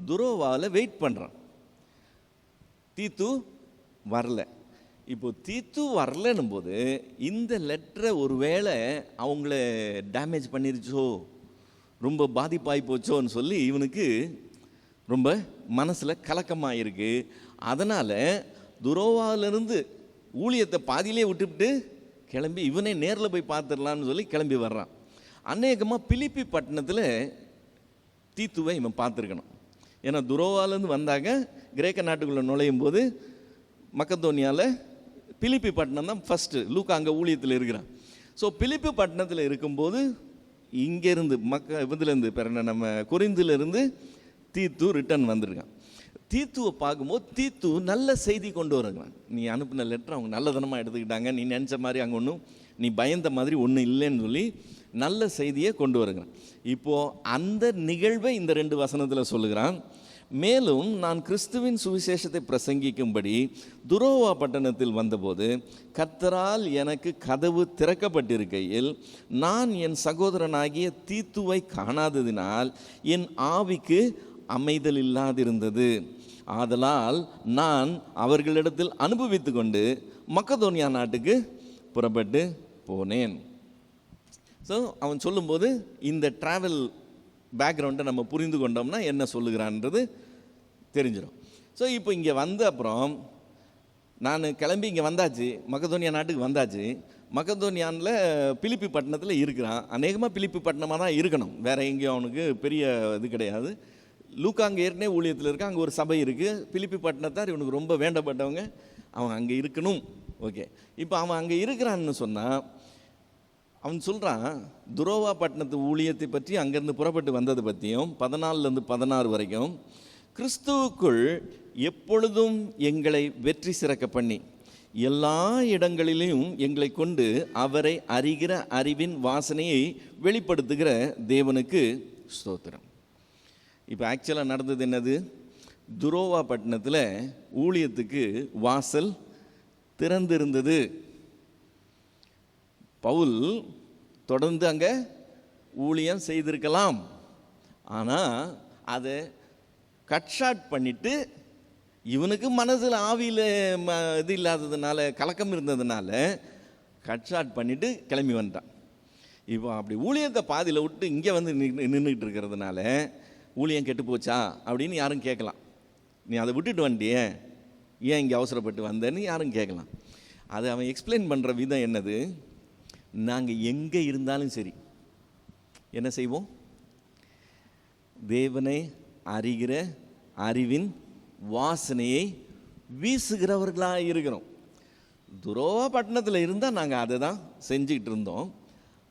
துரோவாவில் வெயிட் பண்ணுறான். தீத்து வரல. இப்போது தீத்து வரலன்னும் போது இந்த லெட்டரை ஒரு வேளை அவங்கள டேமேஜ் பண்ணிருச்சோ, ரொம்ப பாதிப்பாகி போச்சோன்னு சொல்லி இவனுக்கு ரொம்ப மனசில் கலக்கமாக இருக்குது. அதனால் துரோவாவிலிருந்து ஊழியத்தை பாதியிலே விட்டுவிட்டு கிளம்பி இவனே நேரில் போய் பார்த்துடலான்னு சொல்லி கிளம்பி வர்றான். அநேகமாக பிலிப்பி பட்டணத்தில் தீத்துவை இவன் பார்த்துருக்கணும். ஏன்னா துரோவாலேருந்து வந்தாங்க கிரேக்க நாட்டுக்குள்ளே நுழையும் போது மக்கதோனியாவில் பிலிப்பி பட்டணம் தான் ஃபஸ்ட்டு. லூக்கா அங்கே ஊழியத்தில் இருக்கிறான். ஸோ பிலிப்பி பட்டணத்தில் இருக்கும்போது இங்கேருந்து இதுலேருந்து பிறந்த நம்ம கொரிந்திலிருந்து தீத்து ரிட்டர்ன் வந்திருக்கான். தீத்துவை பார்க்கும்போது தீத்து நல்ல செய்தி கொண்டு வருகிறான். நீ அனுப்பின லெட்டர் அவங்க நல்லதனமாக எடுத்துக்கிட்டாங்க, நீ நினச்ச மாதிரி அங்கே ஒன்றும் நீ பயந்த மாதிரி ஒன்றும் இல்லைன்னு சொல்லி நல்ல செய்தியை கொண்டு வருகிறான். இப்போது அந்த நிகழ்வை இந்த 2 வசனத்தில் சொல்லுகிறான். மேலும் நான் கிறிஸ்துவின் சுவிசேஷத்தை பிரசங்கிக்கும்படி துரோவா பட்டணத்தில் வந்தபோது கர்த்தரால் எனக்கு கதவு திறக்கப்பட்டிருக்கையில் நான் என் சகோதரனாகிய தீத்துவை காணாததினால் என் ஆவிக்கு அமைதல் இல்லாதிருந்தது. ஆதலால் நான் அவர்களிடத்தில் அனுபவித்து கொண்டு மக்கதோனியா நாட்டுக்கு புறப்பட்டு போனேன். ஸோ அவன் சொல்லும்போது இந்த ட்ராவல் பேக்ரவுண்டை நம்ம புரிந்து கொண்டோம்னா என்ன சொல்லுகிறான்றது தெரிஞ்சிடும். ஸோ இப்போ இங்கே வந்த அப்புறம் நான் கிளம்பி இங்கே வந்தாச்சு, மக்கதோனியா நாட்டுக்கு வந்தாச்சு. மக்கதோனியானில் பிலிப்பி பட்டணத்தில் இருக்கிறான். அநேகமாக பிலிப்பி பட்டணமாக தான் இருக்கணும், வேறு எங்கேயும் அவனுக்கு பெரிய இது கிடையாது. லூக்கா அங்கே ஏற்கனவே ஊழியத்தில் இருக்கான். அங்கே ஒரு சபை இருக்குது. பிலிப்பி பட்டணத்தார் இவனுக்கு ரொம்ப வேண்டப்பட்டவங்க. அவன் அங்கே இருக்கணும். ஓகே, இப்போ அவன் அங்கே இருக்கிறான்னு சொன்னால் அவன் சொல்கிறான் துரோவா பட்டணத்து ஊழியத்தை பற்றி அங்கேருந்து புறப்பட்டு வந்தது பற்றியும் 14 16 வரைக்கும் கிறிஸ்துவுக்குள் எப்பொழுதும் எங்களை வெற்றி சிறக்க பண்ணி எல்லா இடங்களிலும் எங்களை கொண்டு அவரை அறிகிற அறிவின் வாசனையை வெளிப்படுத்துகிற தேவனுக்கு ஸ்தோத்திரம். இப்போ ஆக்சுவலாக நடந்தது என்னது? துரோவா பட்டணத்தில் ஊழியத்துக்கு வாசல் திறந்திருந்தது. பவுல் தொடர்ந்து அங்கே ஊழியம் செய்திருக்கலாம். ஆனால் அதை கட் ஷாட் பண்ணிவிட்டு இவனுக்கு மனசில் ஆவியில் இது இல்லாததுனால, கலக்கம் இருந்ததுனால கட் ஷாட் பண்ணிவிட்டு கிளம்பி வந்துட்டான். இப்போ அப்படி ஊழியத்தை பாதியில் விட்டு இங்கே வந்து நின்றுக்கிட்டு இருக்கிறதுனால ஊழியம் கெட்டு போச்சா அப்படின்னு யாரும் கேட்கலாம். நீ அதை விட்டுட்டு வந்துட்டியே, ஏன் இங்கே அவசரப்பட்டு வந்தேன்னு யாரும் கேட்கலாம். அதை அவன் எக்ஸ்பிளைன் பண்ணுற விதம் என்னது? நாங்கள் எங்கே இருந்தாலும் சரி என்ன செய்வோம்? தேவனை அறிகிற அறிவின் வாசனையை வீசுகிறவர்களாக இருக்கிறோம். துரோவா பட்டணத்தில் இருந்தால் நாங்கள் அதை தான் செஞ்சுக்கிட்டு இருந்தோம்.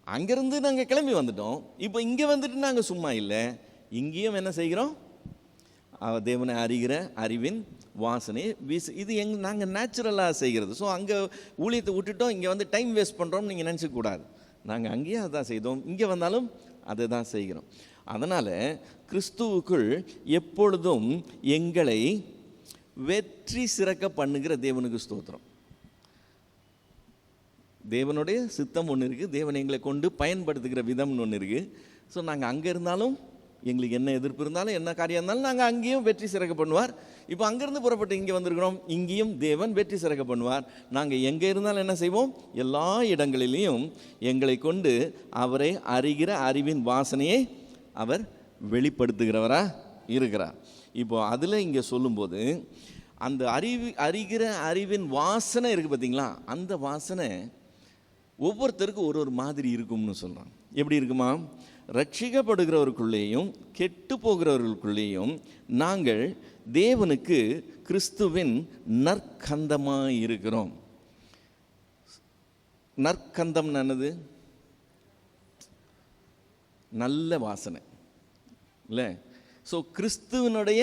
அங்கேருந்து நாங்கள் கிளம்பி வந்துட்டோம். இப்போ இங்கே வந்துட்டு நாங்கள் சும்மா இல்லை, இங்கேயும் என்ன செய்கிறோம்? தேவனை அறிகிற அறிவின் வாசனை வீசு. இது நாங்கள் நேச்சுரலாக செய்கிறது. ஸோ அங்கே ஊழியத்தை விட்டுட்டோம், இங்கே வந்து டைம் வேஸ்ட் பண்ணுறோம்னு நீங்கள் நினச்சிக்கூடாது. நாங்கள் அங்கேயே அதான் செய்தோம், இங்கே வந்தாலும் அதை தான் செய்கிறோம். அதனால் கிறிஸ்துவுக்குள் எப்பொழுதும் எங்களை வெற்றி சிறக்க பண்ணுகிற தேவனுக்கு ஸ்தோத்திரம். தேவனுடைய சித்தம் ஒன்று இருக்குது, தேவன் எங்களை கொண்டு பயன்படுத்துகிற விதம்னு ஒன்று இருக்குது. ஸோ நாங்கள் அங்கே இருந்தாலும் எங்களுக்கு என்ன எதிர்ப்பு இருந்தாலும் என்ன காரியம் இருந்தாலும் நாங்கள் அங்கேயும் வெற்றி சிறக்க பண்ணுவார். இப்போ அங்கேருந்து புறப்பட்டு இங்கே வந்திருக்கிறோம், இங்கேயும் தேவன் வெற்றி சிறக்க பண்ணுவார். நாங்கள் எங்கே இருந்தாலும் என்ன செய்வோம்? எல்லா இடங்களிலையும் எங்களை கொண்டு அவரை அறிகிற அறிவின் வாசனையை அவர் வெளிப்படுத்துகிறவராக இருக்கிறார். இப்போ அதில் இங்கே சொல்லும்போது அந்த அறிகிற அறிவின் வாசனை இருக்குது பார்த்தீங்களா, அந்த வாசனை ஒவ்வொருத்தருக்கும் ஒரு ஒரு மாதிரி இருக்கும்னு சொல்கிறான். எப்படி இருக்குமா? ரட்சிக்கப்படுகிறவர்களுக்குள்ளேயும் கெட்டு போகிறவர்களுக்குள்ளேயும் நாங்கள் தேவனுக்கு கிறிஸ்துவின் நற்கந்தமாக இருக்கிறோம். நற்கந்தம் என்னது? நல்ல வாசனை இல்லை? ஸோ கிறிஸ்துவனுடைய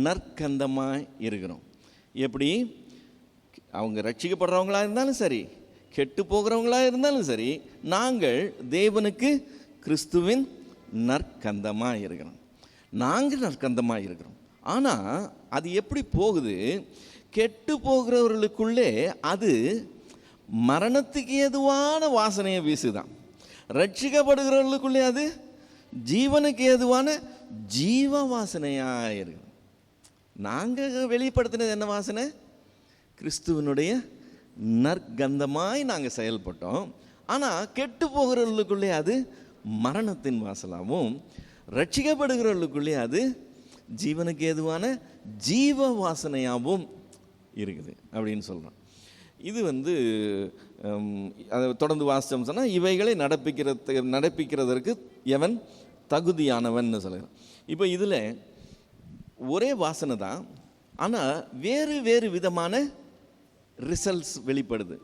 நற்கந்தமாக இருக்கிறோம். எப்படி? அவங்க ரட்சிக்கப்படுறவங்களா இருந்தாலும் சரி, கெட்டு போகிறவங்களா இருந்தாலும் சரி, நாங்கள் தேவனுக்கு கிறிஸ்துவின் நற்கந்தமாக இருக்கிறோம். நாங்கள் நற்கந்தமாக இருக்கிறோம். ஆனால் அது எப்படி போகுது? கெட்டு போகிறவர்களுக்குள்ளே அது மரணத்துக்கு ஏதுவான வாசனையை வீசுதான். ரட்சிக்கப்படுகிறவர்களுக்குள்ளே அது ஜீவனுக்கு ஏதுவான ஜீவ வாசனையாக இருக்கிறோம். நாங்கள் வெளிப்படுத்தினது என்ன வாசனை? கிறிஸ்துவனுடைய நற்கந்தமாய் நாங்கள் செயல்பட்டோம். ஆனால் கெட்டு போகிறவர்களுக்குள்ளே அது மரணத்தின் வாசலாகவும், ரட்சிக்கப்படுகிறவர்களுக்குள்ளே அது ஜீவனுக்கு ஏதுவான ஜீவ வாசனையாகவும் இருக்குது அப்படின்னு சொல்கிறோம். இது அதை தொடர்ந்து வாசித்தோம் சொன்னால், இவைகளை நடப்பிக்கிறதற்கு எவன் தகுதியானவன் சொல்கிறான். இப்போ இதில் ஒரே வாசனை தான், ஆனால் வேறு வேறு விதமான ரிசல்ட்ஸ் வெளிப்படுது.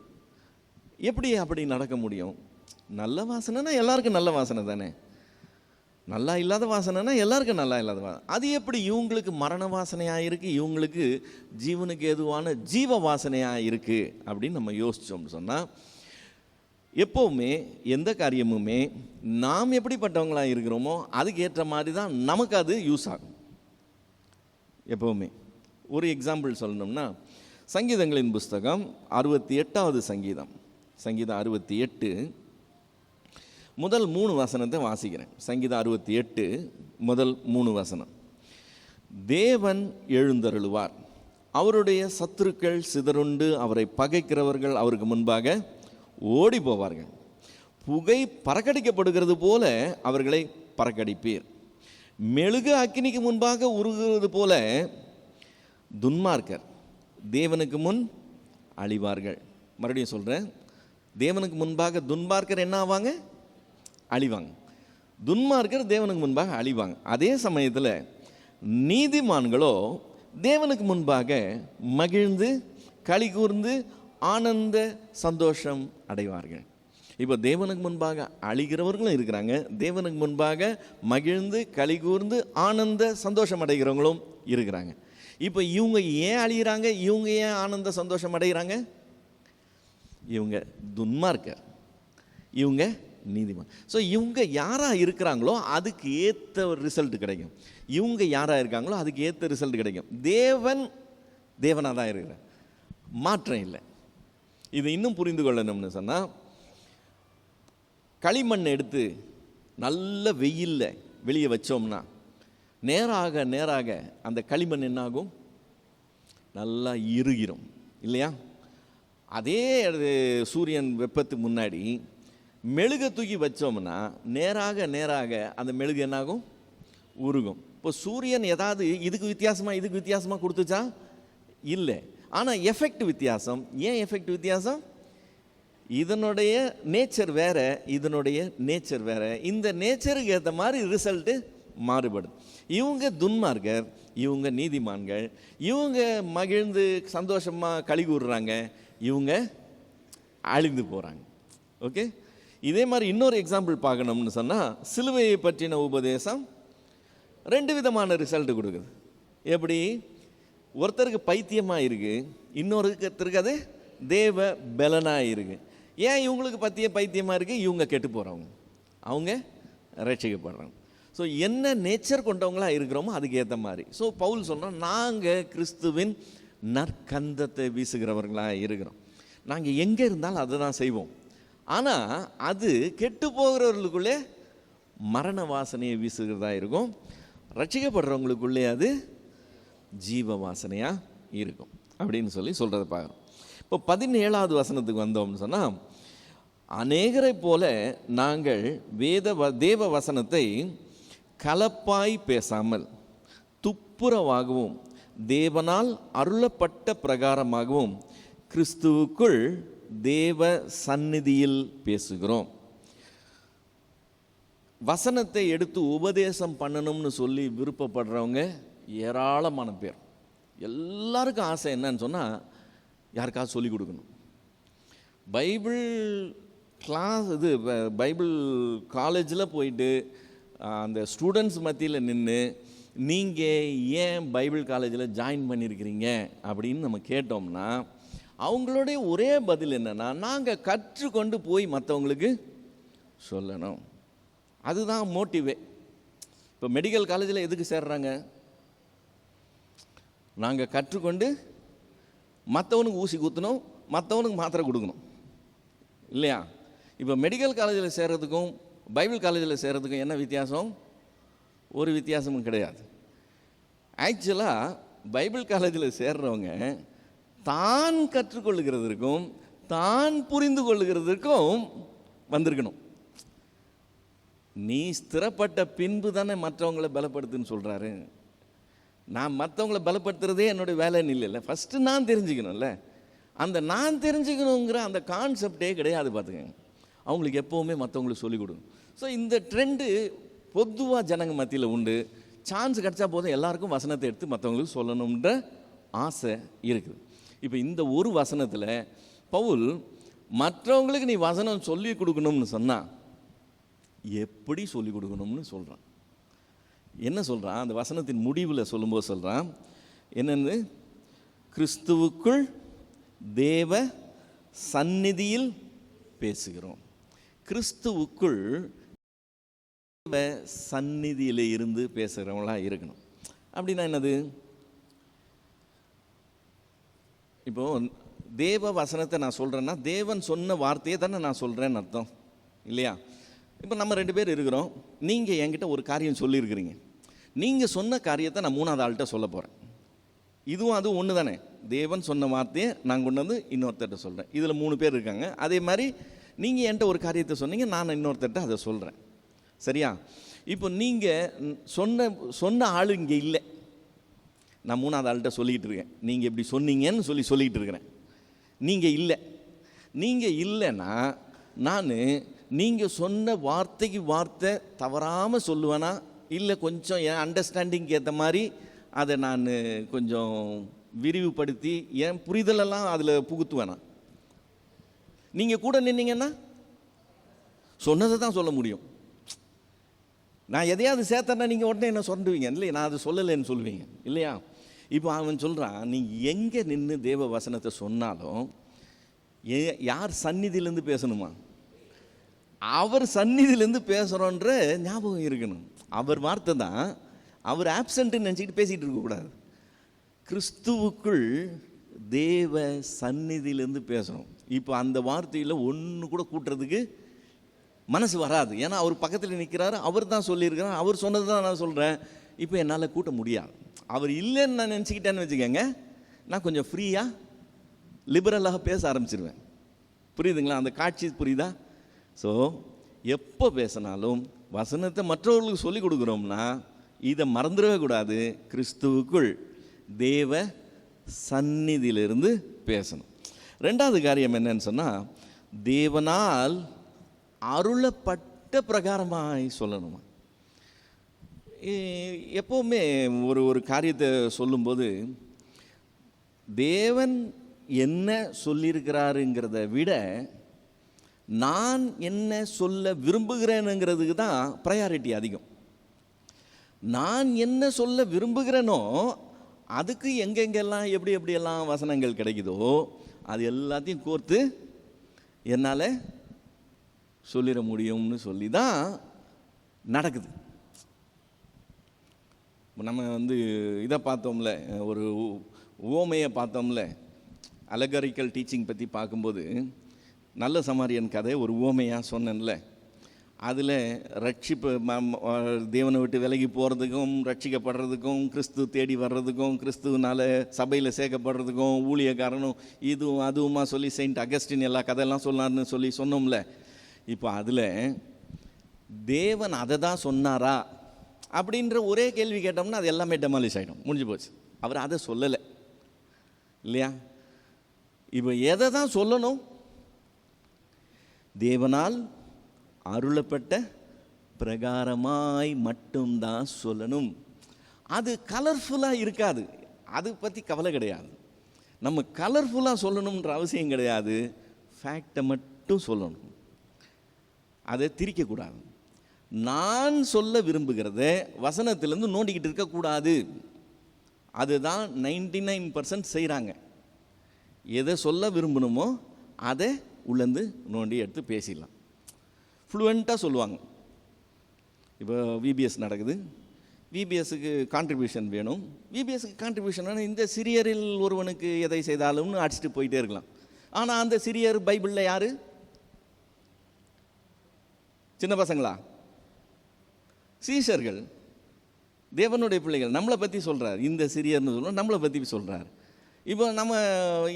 எப்படி அப்படி நடக்க முடியும்? நல்ல வாசனைனா எல்லாருக்கும் நல்ல வாசனை தானே, நல்லா இல்லாத வாசனைனா எல்லாருக்கும் நல்லா இல்லாத வாசனை. அது எப்படி இவங்களுக்கு மரண வாசனையாக இருக்குது, இவங்களுக்கு ஜீவனுக்கு ஏதுவான ஜீவ வாசனையாக இருக்குது அப்படின்னு நம்ம யோசித்தோம்னு சொன்னால், எப்போவுமே எந்த காரியமுமே நாம் எப்படிப்பட்டவங்களாக இருக்கிறோமோ அதுக்கு ஏற்ற மாதிரி தான் நமக்கு அது யூஸ் ஆகும். எப்போவுமே ஒரு எக்ஸாம்பிள் சொல்லணும்னா, சங்கீதங்களின் புஸ்தகம் 68வது சங்கீதம், சங்கீதம் 68 முதல் 3 வசனத்தை வாசிக்கிறேன். சங்கீதம் 68 முதல் 3 வசனம். தேவன் எழுந்தருளுவார், அவருடைய சத்துருக்கள் சிதறுண்டு, அவரை பகைக்கிறவர்கள் அவருக்கு முன்பாக ஓடி போவார்கள். புகை பறக்கடிக்கப்படுகிறது போல அவர்களை பறக்கடிப்பீர். மெழுகு அக்கினிக்கு முன்பாக உருகுவது போல துன்மார்க்கர் தேவனுக்கு முன் அழிவார்கள். மறுபடியும் சொல்கிறேன், தேவனுக்கு முன்பாக துன்மார்க்கர் என்ன ஆவாங்க? அழிவாங்க. துன்மார்க்கர் தேவனுக்கு முன்பாக அழிவாங்க. அதே சமயத்தில் நீதிமான்களோ தேவனுக்கு முன்பாக மகிழ்ந்து களி கூர்ந்து ஆனந்த சந்தோஷம் அடைவார்கள். இப்போ தேவனுக்கு முன்பாக அழிகிறவர்களும் இருக்கிறாங்க, தேவனுக்கு முன்பாக மகிழ்ந்து களி கூர்ந்து ஆனந்த சந்தோஷம் அடைகிறவங்களும் இருக்கிறாங்க. இப்போ இவங்க ஏன் அழிகிறாங்க, இவங்க ஏன் ஆனந்த சந்தோஷம் அடைகிறாங்க? இவங்க துன்மார்க்கர், இவங்க நீதிமான். ஸோ இவங்க யாராக இருக்கிறாங்களோ அதுக்கு ஏற்ற ஒரு ரிசல்ட் கிடைக்கும், இவங்க யாராக இருக்காங்களோ அதுக்கு ஏற்ற ரிசல்ட் கிடைக்கும். தேவனாக தான் இருக்கிறார், மாற்றம் இல்லை. இது இன்னும் புரிந்து கொள்ளணும்னு சொன்னால், களிமண் எடுத்து நல்ல வெயிலில் வெளியே வச்சோம்னா நேராக நேராக அந்த களிமண் என்னாகும்? நல்லா இறுகிரும் இல்லையா? அதே சூரியன் வெப்பத்துக்கு முன்னாடி மெழுகை தூக்கி வச்சோம்னா நேராக நேராக அந்த மெழுகு என்னாகும்? உருகும். இப்போ சூரியன் ஏதாவது இதுக்கு வித்தியாசமாக கொடுத்துச்சா? இல்லை. ஆனால் எஃபெக்ட் வித்தியாசம். ஏன் எஃபெக்ட் வித்தியாசம்? இதனுடைய நேச்சர் வேறு, இதனுடைய நேச்சர் வேறு. இந்த நேச்சருக்கு ஏற்ற மாதிரி ரிசல்ட்டு மாறுபடுது. இவங்க துன்மார்க்கர், இவங்க நீதிமான்கள், இவங்க மகிழ்ந்து சந்தோஷமாக களி கூறுறாங்க, இவங்க அழிந்து போகிறாங்க. ஓகே, இதே மாதிரி இன்னொரு எக்ஸாம்பிள் பார்க்கணும்னு சொன்னால், சிலுவையை பற்றின உபதேசம் 2 விதமான ரிசல்ட் கொடுக்குது. எப்படி? ஒருத்தருக்கு பைத்தியமாக இருக்குது, இன்னொருத்தருக்கு அது தேவ பலனாக இருக்குது. ஏன் இவங்களுக்கு பைத்தியமாக இருக்குது? இவங்க கெட்டு போகிறவங்க, அவங்க ரட்சிக்கப்படுறாங்க. ஸோ என்ன நேச்சர் கொண்டவங்களாக இருக்கிறோமோ அதுக்கு ஏற்ற மாதிரி. ஸோ பவுல் சொல்கிறோம், நாங்கள் கிறிஸ்துவின் நற்கந்தத்தை வீசுகிறவர்களாக இருக்கிறோம். நாங்கள் எங்கே இருந்தாலும் அதை தான் செய்வோம். ஆனால் அது கெட்டு போகிறவர்களுக்குள்ளே மரண வாசனையை வீசுகிறதா இருக்கும், ரட்சிக்கப்படுறவங்களுக்குள்ளே அது ஜீவ வாசனையாக இருக்கும் அப்படின்னு சொல்கிறத பார்க்குறோம். இப்போ 17வது வசனத்துக்கு வந்தோம்னு சொன்னால், அநேகரை போல நாங்கள் தேவ வசனத்தை கலப்பாய் பேசாமல் துப்புரவாகவும் தேவனால் அருளப்பட்ட பிரகாரமாகவும் கிறிஸ்துவுக்குள் தேவ சந்நிதியில் பேசுகிறோம். வசனத்தை எடுத்து உபதேசம் பண்ணணும்னு சொல்லி விருப்பப்படுறவங்க ஏராளமான பேர். எல்லாருக்கும் ஆசை என்னன்னு சொன்னால், யாருக்காவது சொல்லிக் கொடுக்கணும். பைபிள் கிளாஸ் பைபிள் காலேஜில் போயிட்டு அந்த ஸ்டூடெண்ட்ஸ் மத்தியில் நின்று, நீங்கள் ஏன் பைபிள் காலேஜில் ஜாயின் பண்ணியிருக்கிறீங்க அப்படின்னு நம்ம கேட்டோம்னா, அவங்களுடைய ஒரே பதில் என்னென்னா, நாங்கள் கற்றுக்கொண்டு போய் மற்றவங்களுக்கு சொல்லணும். அதுதான் மோட்டிவே. இப்போ மெடிக்கல் காலேஜில் எதுக்கு சேர்றாங்க? நாங்கள் கற்றுக்கொண்டு மற்றவனுக்கு ஊசி குத்தணும், மற்றவனுக்கு மாத்திரை கொடுக்கணும், இல்லையா? இப்போ மெடிக்கல் காலேஜில் சேர்கிறதுக்கும் பைபிள் காலேஜில் சேர்கிறதுக்கும் என்ன வித்தியாசம்? ஒரு வித்தியாசமும் கிடையாது. ஆக்சுவலாக பைபிள் காலேஜில் சேர்றவங்க தான் கற்றுக்கொள்ளுகிறதுக்கும் தான் புரிந்து கொள்ளுகிறதுக்கும் வந்திருக்கணும். நீ ஸ்திரப்பட்ட பின்பு தானே மற்றவங்களை பலப்படுத்துன்னு சொல்கிறாரு. நான் மற்றவங்களை பலப்படுத்துறதே என்னுடைய வேலைன்னு இல்லைல்ல, ஃபஸ்ட்டு நான் தெரிஞ்சுக்கணும்ல. அந்த நான் தெரிஞ்சுக்கணுங்கிற அந்த கான்செப்டே கிடையாது. பார்த்துக்கங்க, அவங்களுக்கு எப்போவுமே மற்றவங்களுக்கு சொல்லிக் கொடுங்க. ஸோ இந்த ட்ரெண்டு பொதுவாக ஜனங்க மத்தியில் உண்டு. சான்ஸ் கிடச்சா போதும் எல்லாருக்கும் வசனத்தை எடுத்து மற்றவங்களுக்கு சொல்லணுன்ற ஆசை இருக்குது. இப்போ இந்த ஒரு வசனத்தில் பவுல் மற்றவங்களுக்கு நீ வசனம் சொல்லி கொடுக்கணும்னு சொன்னால் எப்படி சொல்லிக் கொடுக்கணும்னு சொல்கிறான். என்ன சொல்கிறான்? அந்த வசனத்தின் முடிவில் சொல்லும்போது சொல்கிறான் என்னென்னு, கிறிஸ்துவுக்குள் தேவ சந்நிதியில் பேசுகிறோம். கிறிஸ்துவுக்குள் தேவ சந்நிதியில் இருந்து பேசுகிறவங்களா இருக்கணும். அப்படின்னா என்னது? இப்போ தேவ வசனத்தை நான் சொல்கிறேன்னா தேவன் சொன்ன வார்த்தையை தானே நான் சொல்கிறேன்னு அர்த்தம், இல்லையா? இப்போ நம்ம 2 பேர் இருக்கிறோம். நீங்கள் என்கிட்ட ஒரு காரியம் சொல்லியிருக்கிறீங்க. நீங்கள் சொன்ன காரியத்தை நான் 3வது ஆள்கிட்ட சொல்ல போகிறேன். இதுவும் அது ஒன்று தானே. தேவன் சொன்ன வார்த்தையை நான் கொண்டு வந்து இன்னொருத்தர்கிட்ட சொல்கிறேன். இதில் 3 பேர் இருக்காங்க. அதே மாதிரி நீங்கள் என்கிட்ட ஒரு காரியத்தை சொன்னீங்க, நான் இன்னொருத்தர்கிட்ட அதை சொல்கிறேன். சரியா? இப்போ நீங்கள் சொன்ன ஆள் இங்கே இல்லை, நான் 3வது ஆள்கிட்ட சொல்லிக்கிட்டு இருக்கேன். நீங்கள் எப்படி சொன்னீங்கன்னு சொல்லிக்கிட்டு இருக்கிறேன். நீங்கள் இல்லைன்னா நான் நீங்கள் சொன்ன வார்த்தைக்கு வார்த்தை தவறாமல் சொல்லுவேனா, இல்லை கொஞ்சம் என் அண்டர்ஸ்டாண்டிங்க்கு ஏற்ற மாதிரி அதை நான் கொஞ்சம் விரிவுபடுத்தி என் புரிதலெல்லாம் அதில் புகுத்துவேனா? நீங்கள் கூட நின்னீங்கன்னா சொன்னதை தான் சொல்ல முடியும். நான் எதையாவது சேர்த்தேன்னா நீங்கள் உடனே என்ன சொல்லுவீங்க, இல்லையா? நான் அது சொல்லலைன்னு சொல்லுவீங்க, இல்லையா? இப்போ அவன் சொல்கிறான், நீங்கள் எங்கே நின்று தேவ வசனத்தை சொன்னாலும் யார் சந்நிதியிலேருந்து பேசணுமா? அவர் சந்நிதியிலேருந்து பேசுகிறோன்ற ஞாபகம் இருக்கணும். அவர் வார்த்தை தான், அவர் ஆப்சண்ட்டுன்னு நினச்சிக்கிட்டு பேசிகிட்டு இருக்கக்கூடாது. கிறிஸ்துவுக்குள் தேவ சந்நிதியிலேருந்து பேசுகிறோம். இப்போ அந்த வார்த்தையில் ஒன்று கூட கூட்டுறதுக்கு மனசு வராது. ஏன்னா அவர் பக்கத்தில் நிற்கிறாரு, அவர் தான் சொல்லியிருக்கிறார், அவர் சொன்னது தான் நான் சொல்கிறேன். இப்போ என்னால் கூட்ட முடியாது. அவர் இல்லைன்னு நான் நினச்சிக்கிட்டேன்னு வச்சுக்கோங்க, நான் கொஞ்சம் ஃப்ரீயாக லிபரலாக பேச ஆரம்பிச்சிருவேன். புரியுதுங்களா? அந்த காட்சி புரியுதா? ஸோ எப்போ பேசினாலும் வசனத்தை மற்றவர்களுக்கு சொல்லிக் கொடுக்குறோம்னா இதை மறந்துடவே கூடாது. கிறிஸ்துவுக்குள் தேவ சந்நிதியிலிருந்து பேசணும். 2வது காரியம் என்னன்னு சொன்னால், தேவனால் அருளப்பட்ட பிரகாரமாய் சொல்லணுமா. எப்போவுமே ஒரு காரியத்தை சொல்லும்போது தேவன் என்ன சொல்லியிருக்கிறாருங்கிறத விட நான் என்ன சொல்ல விரும்புகிறேனுங்கிறதுக்கு தான் ப்ரையாரிட்டி அதிகம். நான் என்ன சொல்ல விரும்புகிறேனோ அதுக்கு எங்கெங்கெல்லாம் எப்படியெல்லாம் வசனங்கள் கிடைக்குதோ அது எல்லாத்தையும் கோர்த்து என்னால் சொல்லிட முடியும்னு சொல்லி தான் நடக்குது. நம்ம இதை பார்த்தோம்ல, ஒரு உவமையை பார்த்தோம்ல, அலகரிக்கல் டீச்சிங் பற்றி பார்க்கும்போது நல்ல சமாரியன் கதை ஒரு உவமையாக சொன்னேன்ல, அதில் ரட்சிப்பு தேவனை விட்டு விலகி போகிறதுக்கும் ரட்சிக்கப்படுறதுக்கும் கிறிஸ்து தேடி வர்றதுக்கும் கிறிஸ்துவனால் சபையில் சேர்க்கப்படுறதுக்கும் ஊழியக்காரனும் இதுவும் அதுவுமா சொல்லி செயின்ட் அகஸ்டின் எல்லா கதையெல்லாம் சொன்னார்னு சொல்லி சொன்னோம்ல. இப்போ அதில் தேவன் அதை தான் சொன்னாரா அப்படின்ற ஒரே கேள்வி கேட்டோம்னா அது எல்லாமே டெமாலிஷ் ஆகிடும், முடிஞ்சு போச்சு. அவர் அதை சொல்லலை இல்லையா? இப்போ எதை தான் சொல்லணும்? தேவனால் அருளப்பட்ட பிரகாரமாய் மட்டும்தான் சொல்லணும். அது கலர்ஃபுல்லாக இருக்காது, அது பற்றி கவலை கிடையாது. நம்ம கலர்ஃபுல்லாக சொல்லணுன்ற அவசியம் கிடையாது, ஃபேக்டை மட்டும் சொல்லணும், அதை திரிக்கக்கூடாது. நான் சொல்ல விரும்புகிறத வசனத்திலேருந்து நோண்டிக்கிட்டு இருக்கக்கூடாது. அதுதான் 99% செய்கிறாங்க. எதை சொல்ல விரும்பணுமோ அதை உள்ளேருந்து நோண்டி எடுத்து பேசிடலாம், ஃப்ளூவெண்ட்டாக சொல்லுவாங்க. இப்போ விபிஎஸ் நடக்குது, விபிஎஸ்க்கு கான்ட்ரிபியூஷன் வேணும், விபிஎஸ்க்கு கான்ட்ரிபியூஷன் வேணும், இந்த சிறியரில் ஒருவனுக்கு எதை செய்தாலும்னு அடிச்சுட்டு போயிட்டே இருக்கலாம். ஆனால் அந்த சிறியர் பைபிளில் யார்? சின்ன பசங்களா? சீஷர்கள், தேவனுடைய பிள்ளைகள். நம்மளை பற்றி சொல்கிறார், இந்த சிறியர்னு சொல்கிறோம், நம்மளை பற்றி சொல்கிறார். இப்போ நம்ம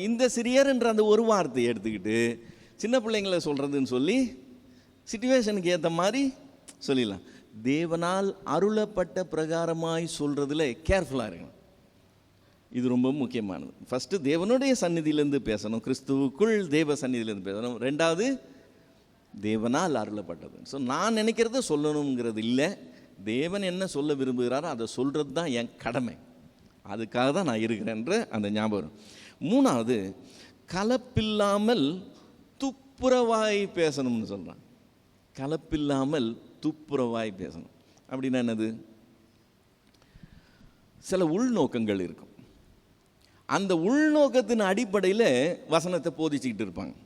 இந்த சிறியர்ன்ற அந்த ஒரு வார்த்தையை எடுத்துக்கிட்டு சின்ன பிள்ளைங்களை சொல்கிறதுன்னு சொல்லி சிச்சுவேஷனுக்கு ஏற்ற மாதிரி சொல்லிடலாம். தேவனால் அருளப்பட்ட பிரகாரமாய் சொல்கிறதுல கேர்ஃபுல்லாக இருக்கணும். இது ரொம்ப முக்கியமானது. ஃபஸ்ட்டு தேவனுடைய சந்நிதியிலேருந்து பேசணும், கிறிஸ்துவுக்குள் தேவ சந்நிதியிலேருந்து பேசணும். ரெண்டாவது தேவனால் அருளப்பட்டது. ஸோ நான் நினைக்கிறத சொல்லணுங்கிறது இல்லை, தேவன் என்ன சொல்ல விரும்புகிறாரோ அதை சொல்கிறது தான் என் கடமை, அதுக்காக தான் நான் இருக்கிறேன்ற அந்த ஞாபகம். மூணாவது, கலப்பில்லாமல் துப்புரவாய் பேசணும்னு சொல்கிறான். கலப்பில்லாமல் துப்புரவாய் பேசணும் அப்படின்னா என்னது? சில உள்நோக்கங்கள் இருக்கும், அந்த உள்நோக்கத்தின் அடிப்படையில் வசனத்தை போதிச்சுக்கிட்டு இருப்பாங்க.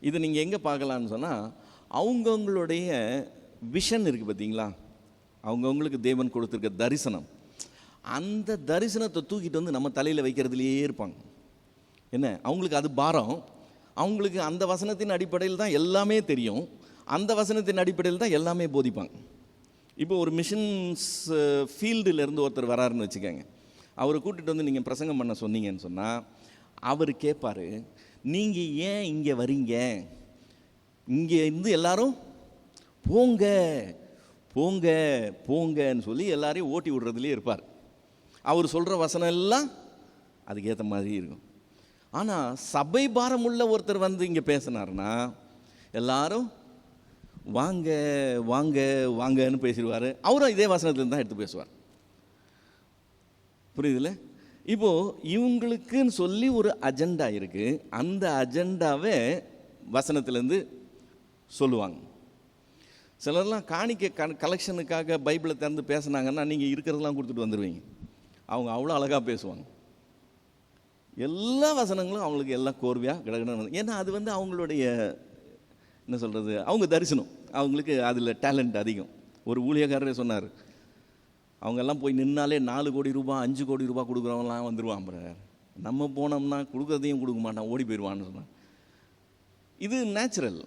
இது நீங்கள் எங்கே பார்க்கலான்னு சொன்னால், அவங்கவுங்களுடைய விஷன் இருக்குது பார்த்தீங்களா, அவங்கவுங்களுக்கு தேவன் கொடுத்துருக்க தரிசனம், அந்த தரிசனத்தை தூக்கிட்டு நம்ம தலையில் வைக்கிறதுலையே இருப்பாங்க. என்ன, அவங்களுக்கு அது பாரம், அவங்களுக்கு அந்த வசனத்தின் அடிப்படையில் தான் எல்லாமே தெரியும், அந்த வசனத்தின் அடிப்படையில் தான் எல்லாமே போதிப்பாங்க. இப்போ ஒரு மிஷன்ஸ் ஃபீல்டுலேருந்து ஒருத்தர் வராருன்னு வச்சுக்கோங்க, அவரை கூட்டிகிட்டு நீங்கள் பிரசங்கம் பண்ண சொன்னீங்கன்னு சொன்னால் அவர் கேட்பார், நீங்கள் ஏன் இங்கே வரீங்க? இங்கே இருந்து எல்லாரும் போங்க போங்க போங்கன்னு சொல்லி எல்லாரையும் ஓட்டி விடுறதுலேயே இருப்பார். அவர் சொல்கிற வசனம் எல்லாம் அதுக்கேற்ற மாதிரி இருக்கும். ஆனால் சபை பாரம் உள்ள ஒருத்தர் இங்கே பேசினார்னா எல்லாரும் வாங்க வாங்க வாங்கன்னு பேசிடுவார், அவரும் இதே வசனத்துலேருந்து தான் எடுத்து பேசுவார். புரியுதுல்ல? இப்போது இவங்களுக்குன்னு சொல்லி ஒரு அஜெண்டா இருக்குது, அந்த அஜெண்டாவை வசனத்துலேருந்து சொல்லுவாங்க. சிலர்லாம் காணிக்க கலெக்ஷனுக்காக பைபிளை திறந்து பேசுனாங்கன்னா நீங்கள் இருக்கிறதெல்லாம் கொடுத்துட்டு வந்துடுவீங்க. அவங்க அவ்வளோ அழகாக பேசுவாங்க, எல்லா வசனங்களும் அவங்களுக்கு எல்லாம் கோர்வையாக கிடக்கணும். ஏன்னா அது அவங்களுடைய என்ன சொல்கிறது, அவங்க தரிசனம், அவங்களுக்கு அதில் டேலண்ட் அதிகம். ஒரு ஊழியக்காரரே சொன்னார், அவங்கெல்லாம் போய் நின்னாலே 4 கோடி ரூபாய் 5 கோடி ரூபாய் கொடுக்குறவங்களாம் வந்துடுவான், அப்புறம் நம்ம போனோம்னா கொடுக்குறதையும் கொடுக்க மாட்டான், ஓடி போயிடுவான்னு சொன்னான். இது நேச்சுரல்.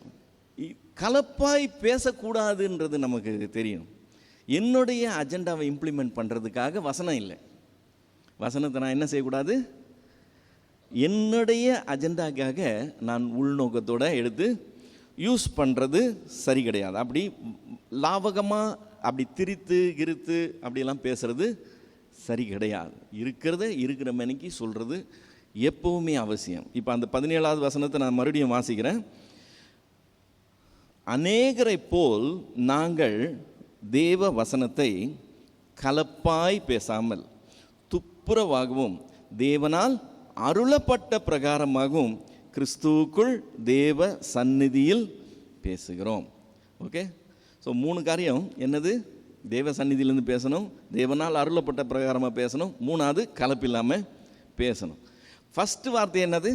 கலப்பாய் பேசக்கூடாதுன்றது நமக்கு தெரியும். என்னுடைய அஜெண்டாவை இம்ப்ளிமெண்ட் பண்ணுறதுக்காக வசனம் இல்லை, வசனத்தை நான் என்ன செய்யக்கூடாது, என்னுடைய அஜெண்டாக்காக நான் உள்நோக்கத்தோடு எடுத்து யூஸ் பண்ணுறது சரி கிடையாது. அப்படி லாவகமாக அப்படி திரித்து கிரித்து அப்படிலாம் பேசுகிறது சரி கிடையாது. இருக்கிறத இருக்கிற மணிக்கு சொல்கிறது எப்போவுமே அவசியம். இப்போ அந்த 17வது வசனத்தை நான் மறுபடியும் வாசிக்கிறேன். அநேகரை போல் நாங்கள் தேவ வசனத்தை கலப்பாய் பேசாமல் துப்புரவாகவும் தேவனால் அருளப்பட்ட பிரகாரமாகவும் கிறிஸ்துவுக்குள் தேவ சந்நிதியில் பேசுகிறோம். ஓகே, ஸோ 3 காரியம் என்னது? தேவ சந்நிதியிலேருந்து பேசணும், தேவனால் அருளப்பட்ட பிரகாரமாக பேசணும், 3வது கலப்பில்லாமல் பேசணும். ஃபஸ்ட்டு வார்த்தை என்னது?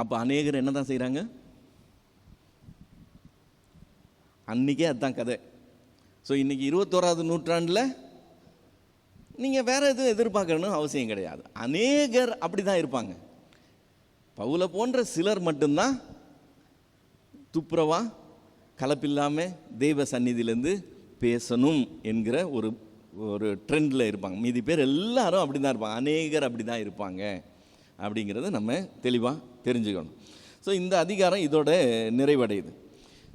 அப்போ அநேகர் என்ன தான் செய்கிறாங்க? அன்றைக்கே அதுதான் கதை. ஸோ இன்றைக்கி 21ஆவது நூற்றாண்டில் நீங்கள் வேறு எதுவும் எதிர்பார்க்கணும்னு அவசியம் கிடையாது. அநேகர் அப்படி தான் இருப்பாங்க. பவுலை போன்ற சிலர் மட்டும்தான் துப்புரவா கலப்பில்லாமல் தெய்வ சந்நிதியிலேருந்து பேசணும் என்கிற ஒரு ட்ரெண்டில் இருப்பாங்க. மீதி பேர் எல்லாரும் அப்படி தான் இருப்பாங்க, அநேகர் அப்படி தான் இருப்பாங்க அப்படிங்கிறத நம்ம தெளிவாக தெரிஞ்சுக்கணும். ஸோ இந்த அதிகாரம் இதோட நிறைவடையுது.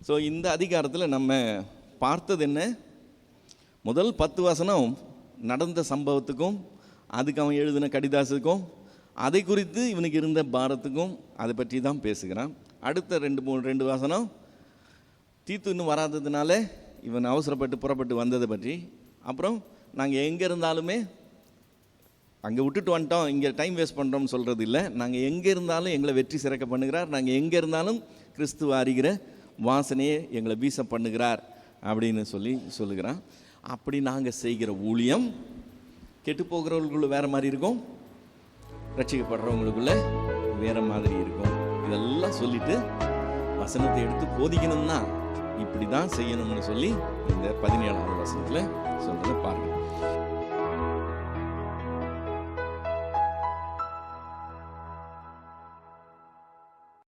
ஸோ இந்த அதிகாரத்தில் நம்ம பார்த்தது என்ன? முதல் 10 வசனம் நடந்த சம்பவத்துக்கும் அதுக்கு அவன் எழுதின கடிதாசுக்கும் அதை குறித்து இவனுக்கு இருந்த பாரத்துக்கும் அதை பற்றி தான் பேசுகிறான். அடுத்த 2 வசனம் தீத்து இன்னும் வராததுனால இவன் அவசரப்பட்டு புறப்பட்டு வந்ததை பற்றி. அப்புறம் நாங்கள் எங்கே இருந்தாலுமே அங்கே விட்டுட்டு வந்துட்டோம், இங்கே டைம் வேஸ்ட் பண்ணுறோம்னு சொல்கிறது இல்லை. நாங்கள் எங்கே இருந்தாலும் எங்களை வெற்றி சிறக்க பண்ணுகிறார், நாங்கள் எங்கே இருந்தாலும் கிறிஸ்துவ அறிகிற வாசனையே எங்களை வீச பண்ணுகிறார் அப்படின்னு சொல்லுகிறான். அப்படி நாங்கள் செய்கிற ஊழியம் கெட்டு போகிறவர்களுக்குள்ள வேறு மாதிரி இருக்கும், ரட்சிக்கப்படுறவங்களுக்குள்ள வேறு மாதிரி இருக்கும். இதெல்லாம் சொல்லிட்டு வசனத்தை எடுத்து போதிக்கணும்னா இப்படி தான் செய்யணும்னு சொல்லி இந்த 17ஆவது வசனத்தில் சொல்கிறத பாருங்கள்.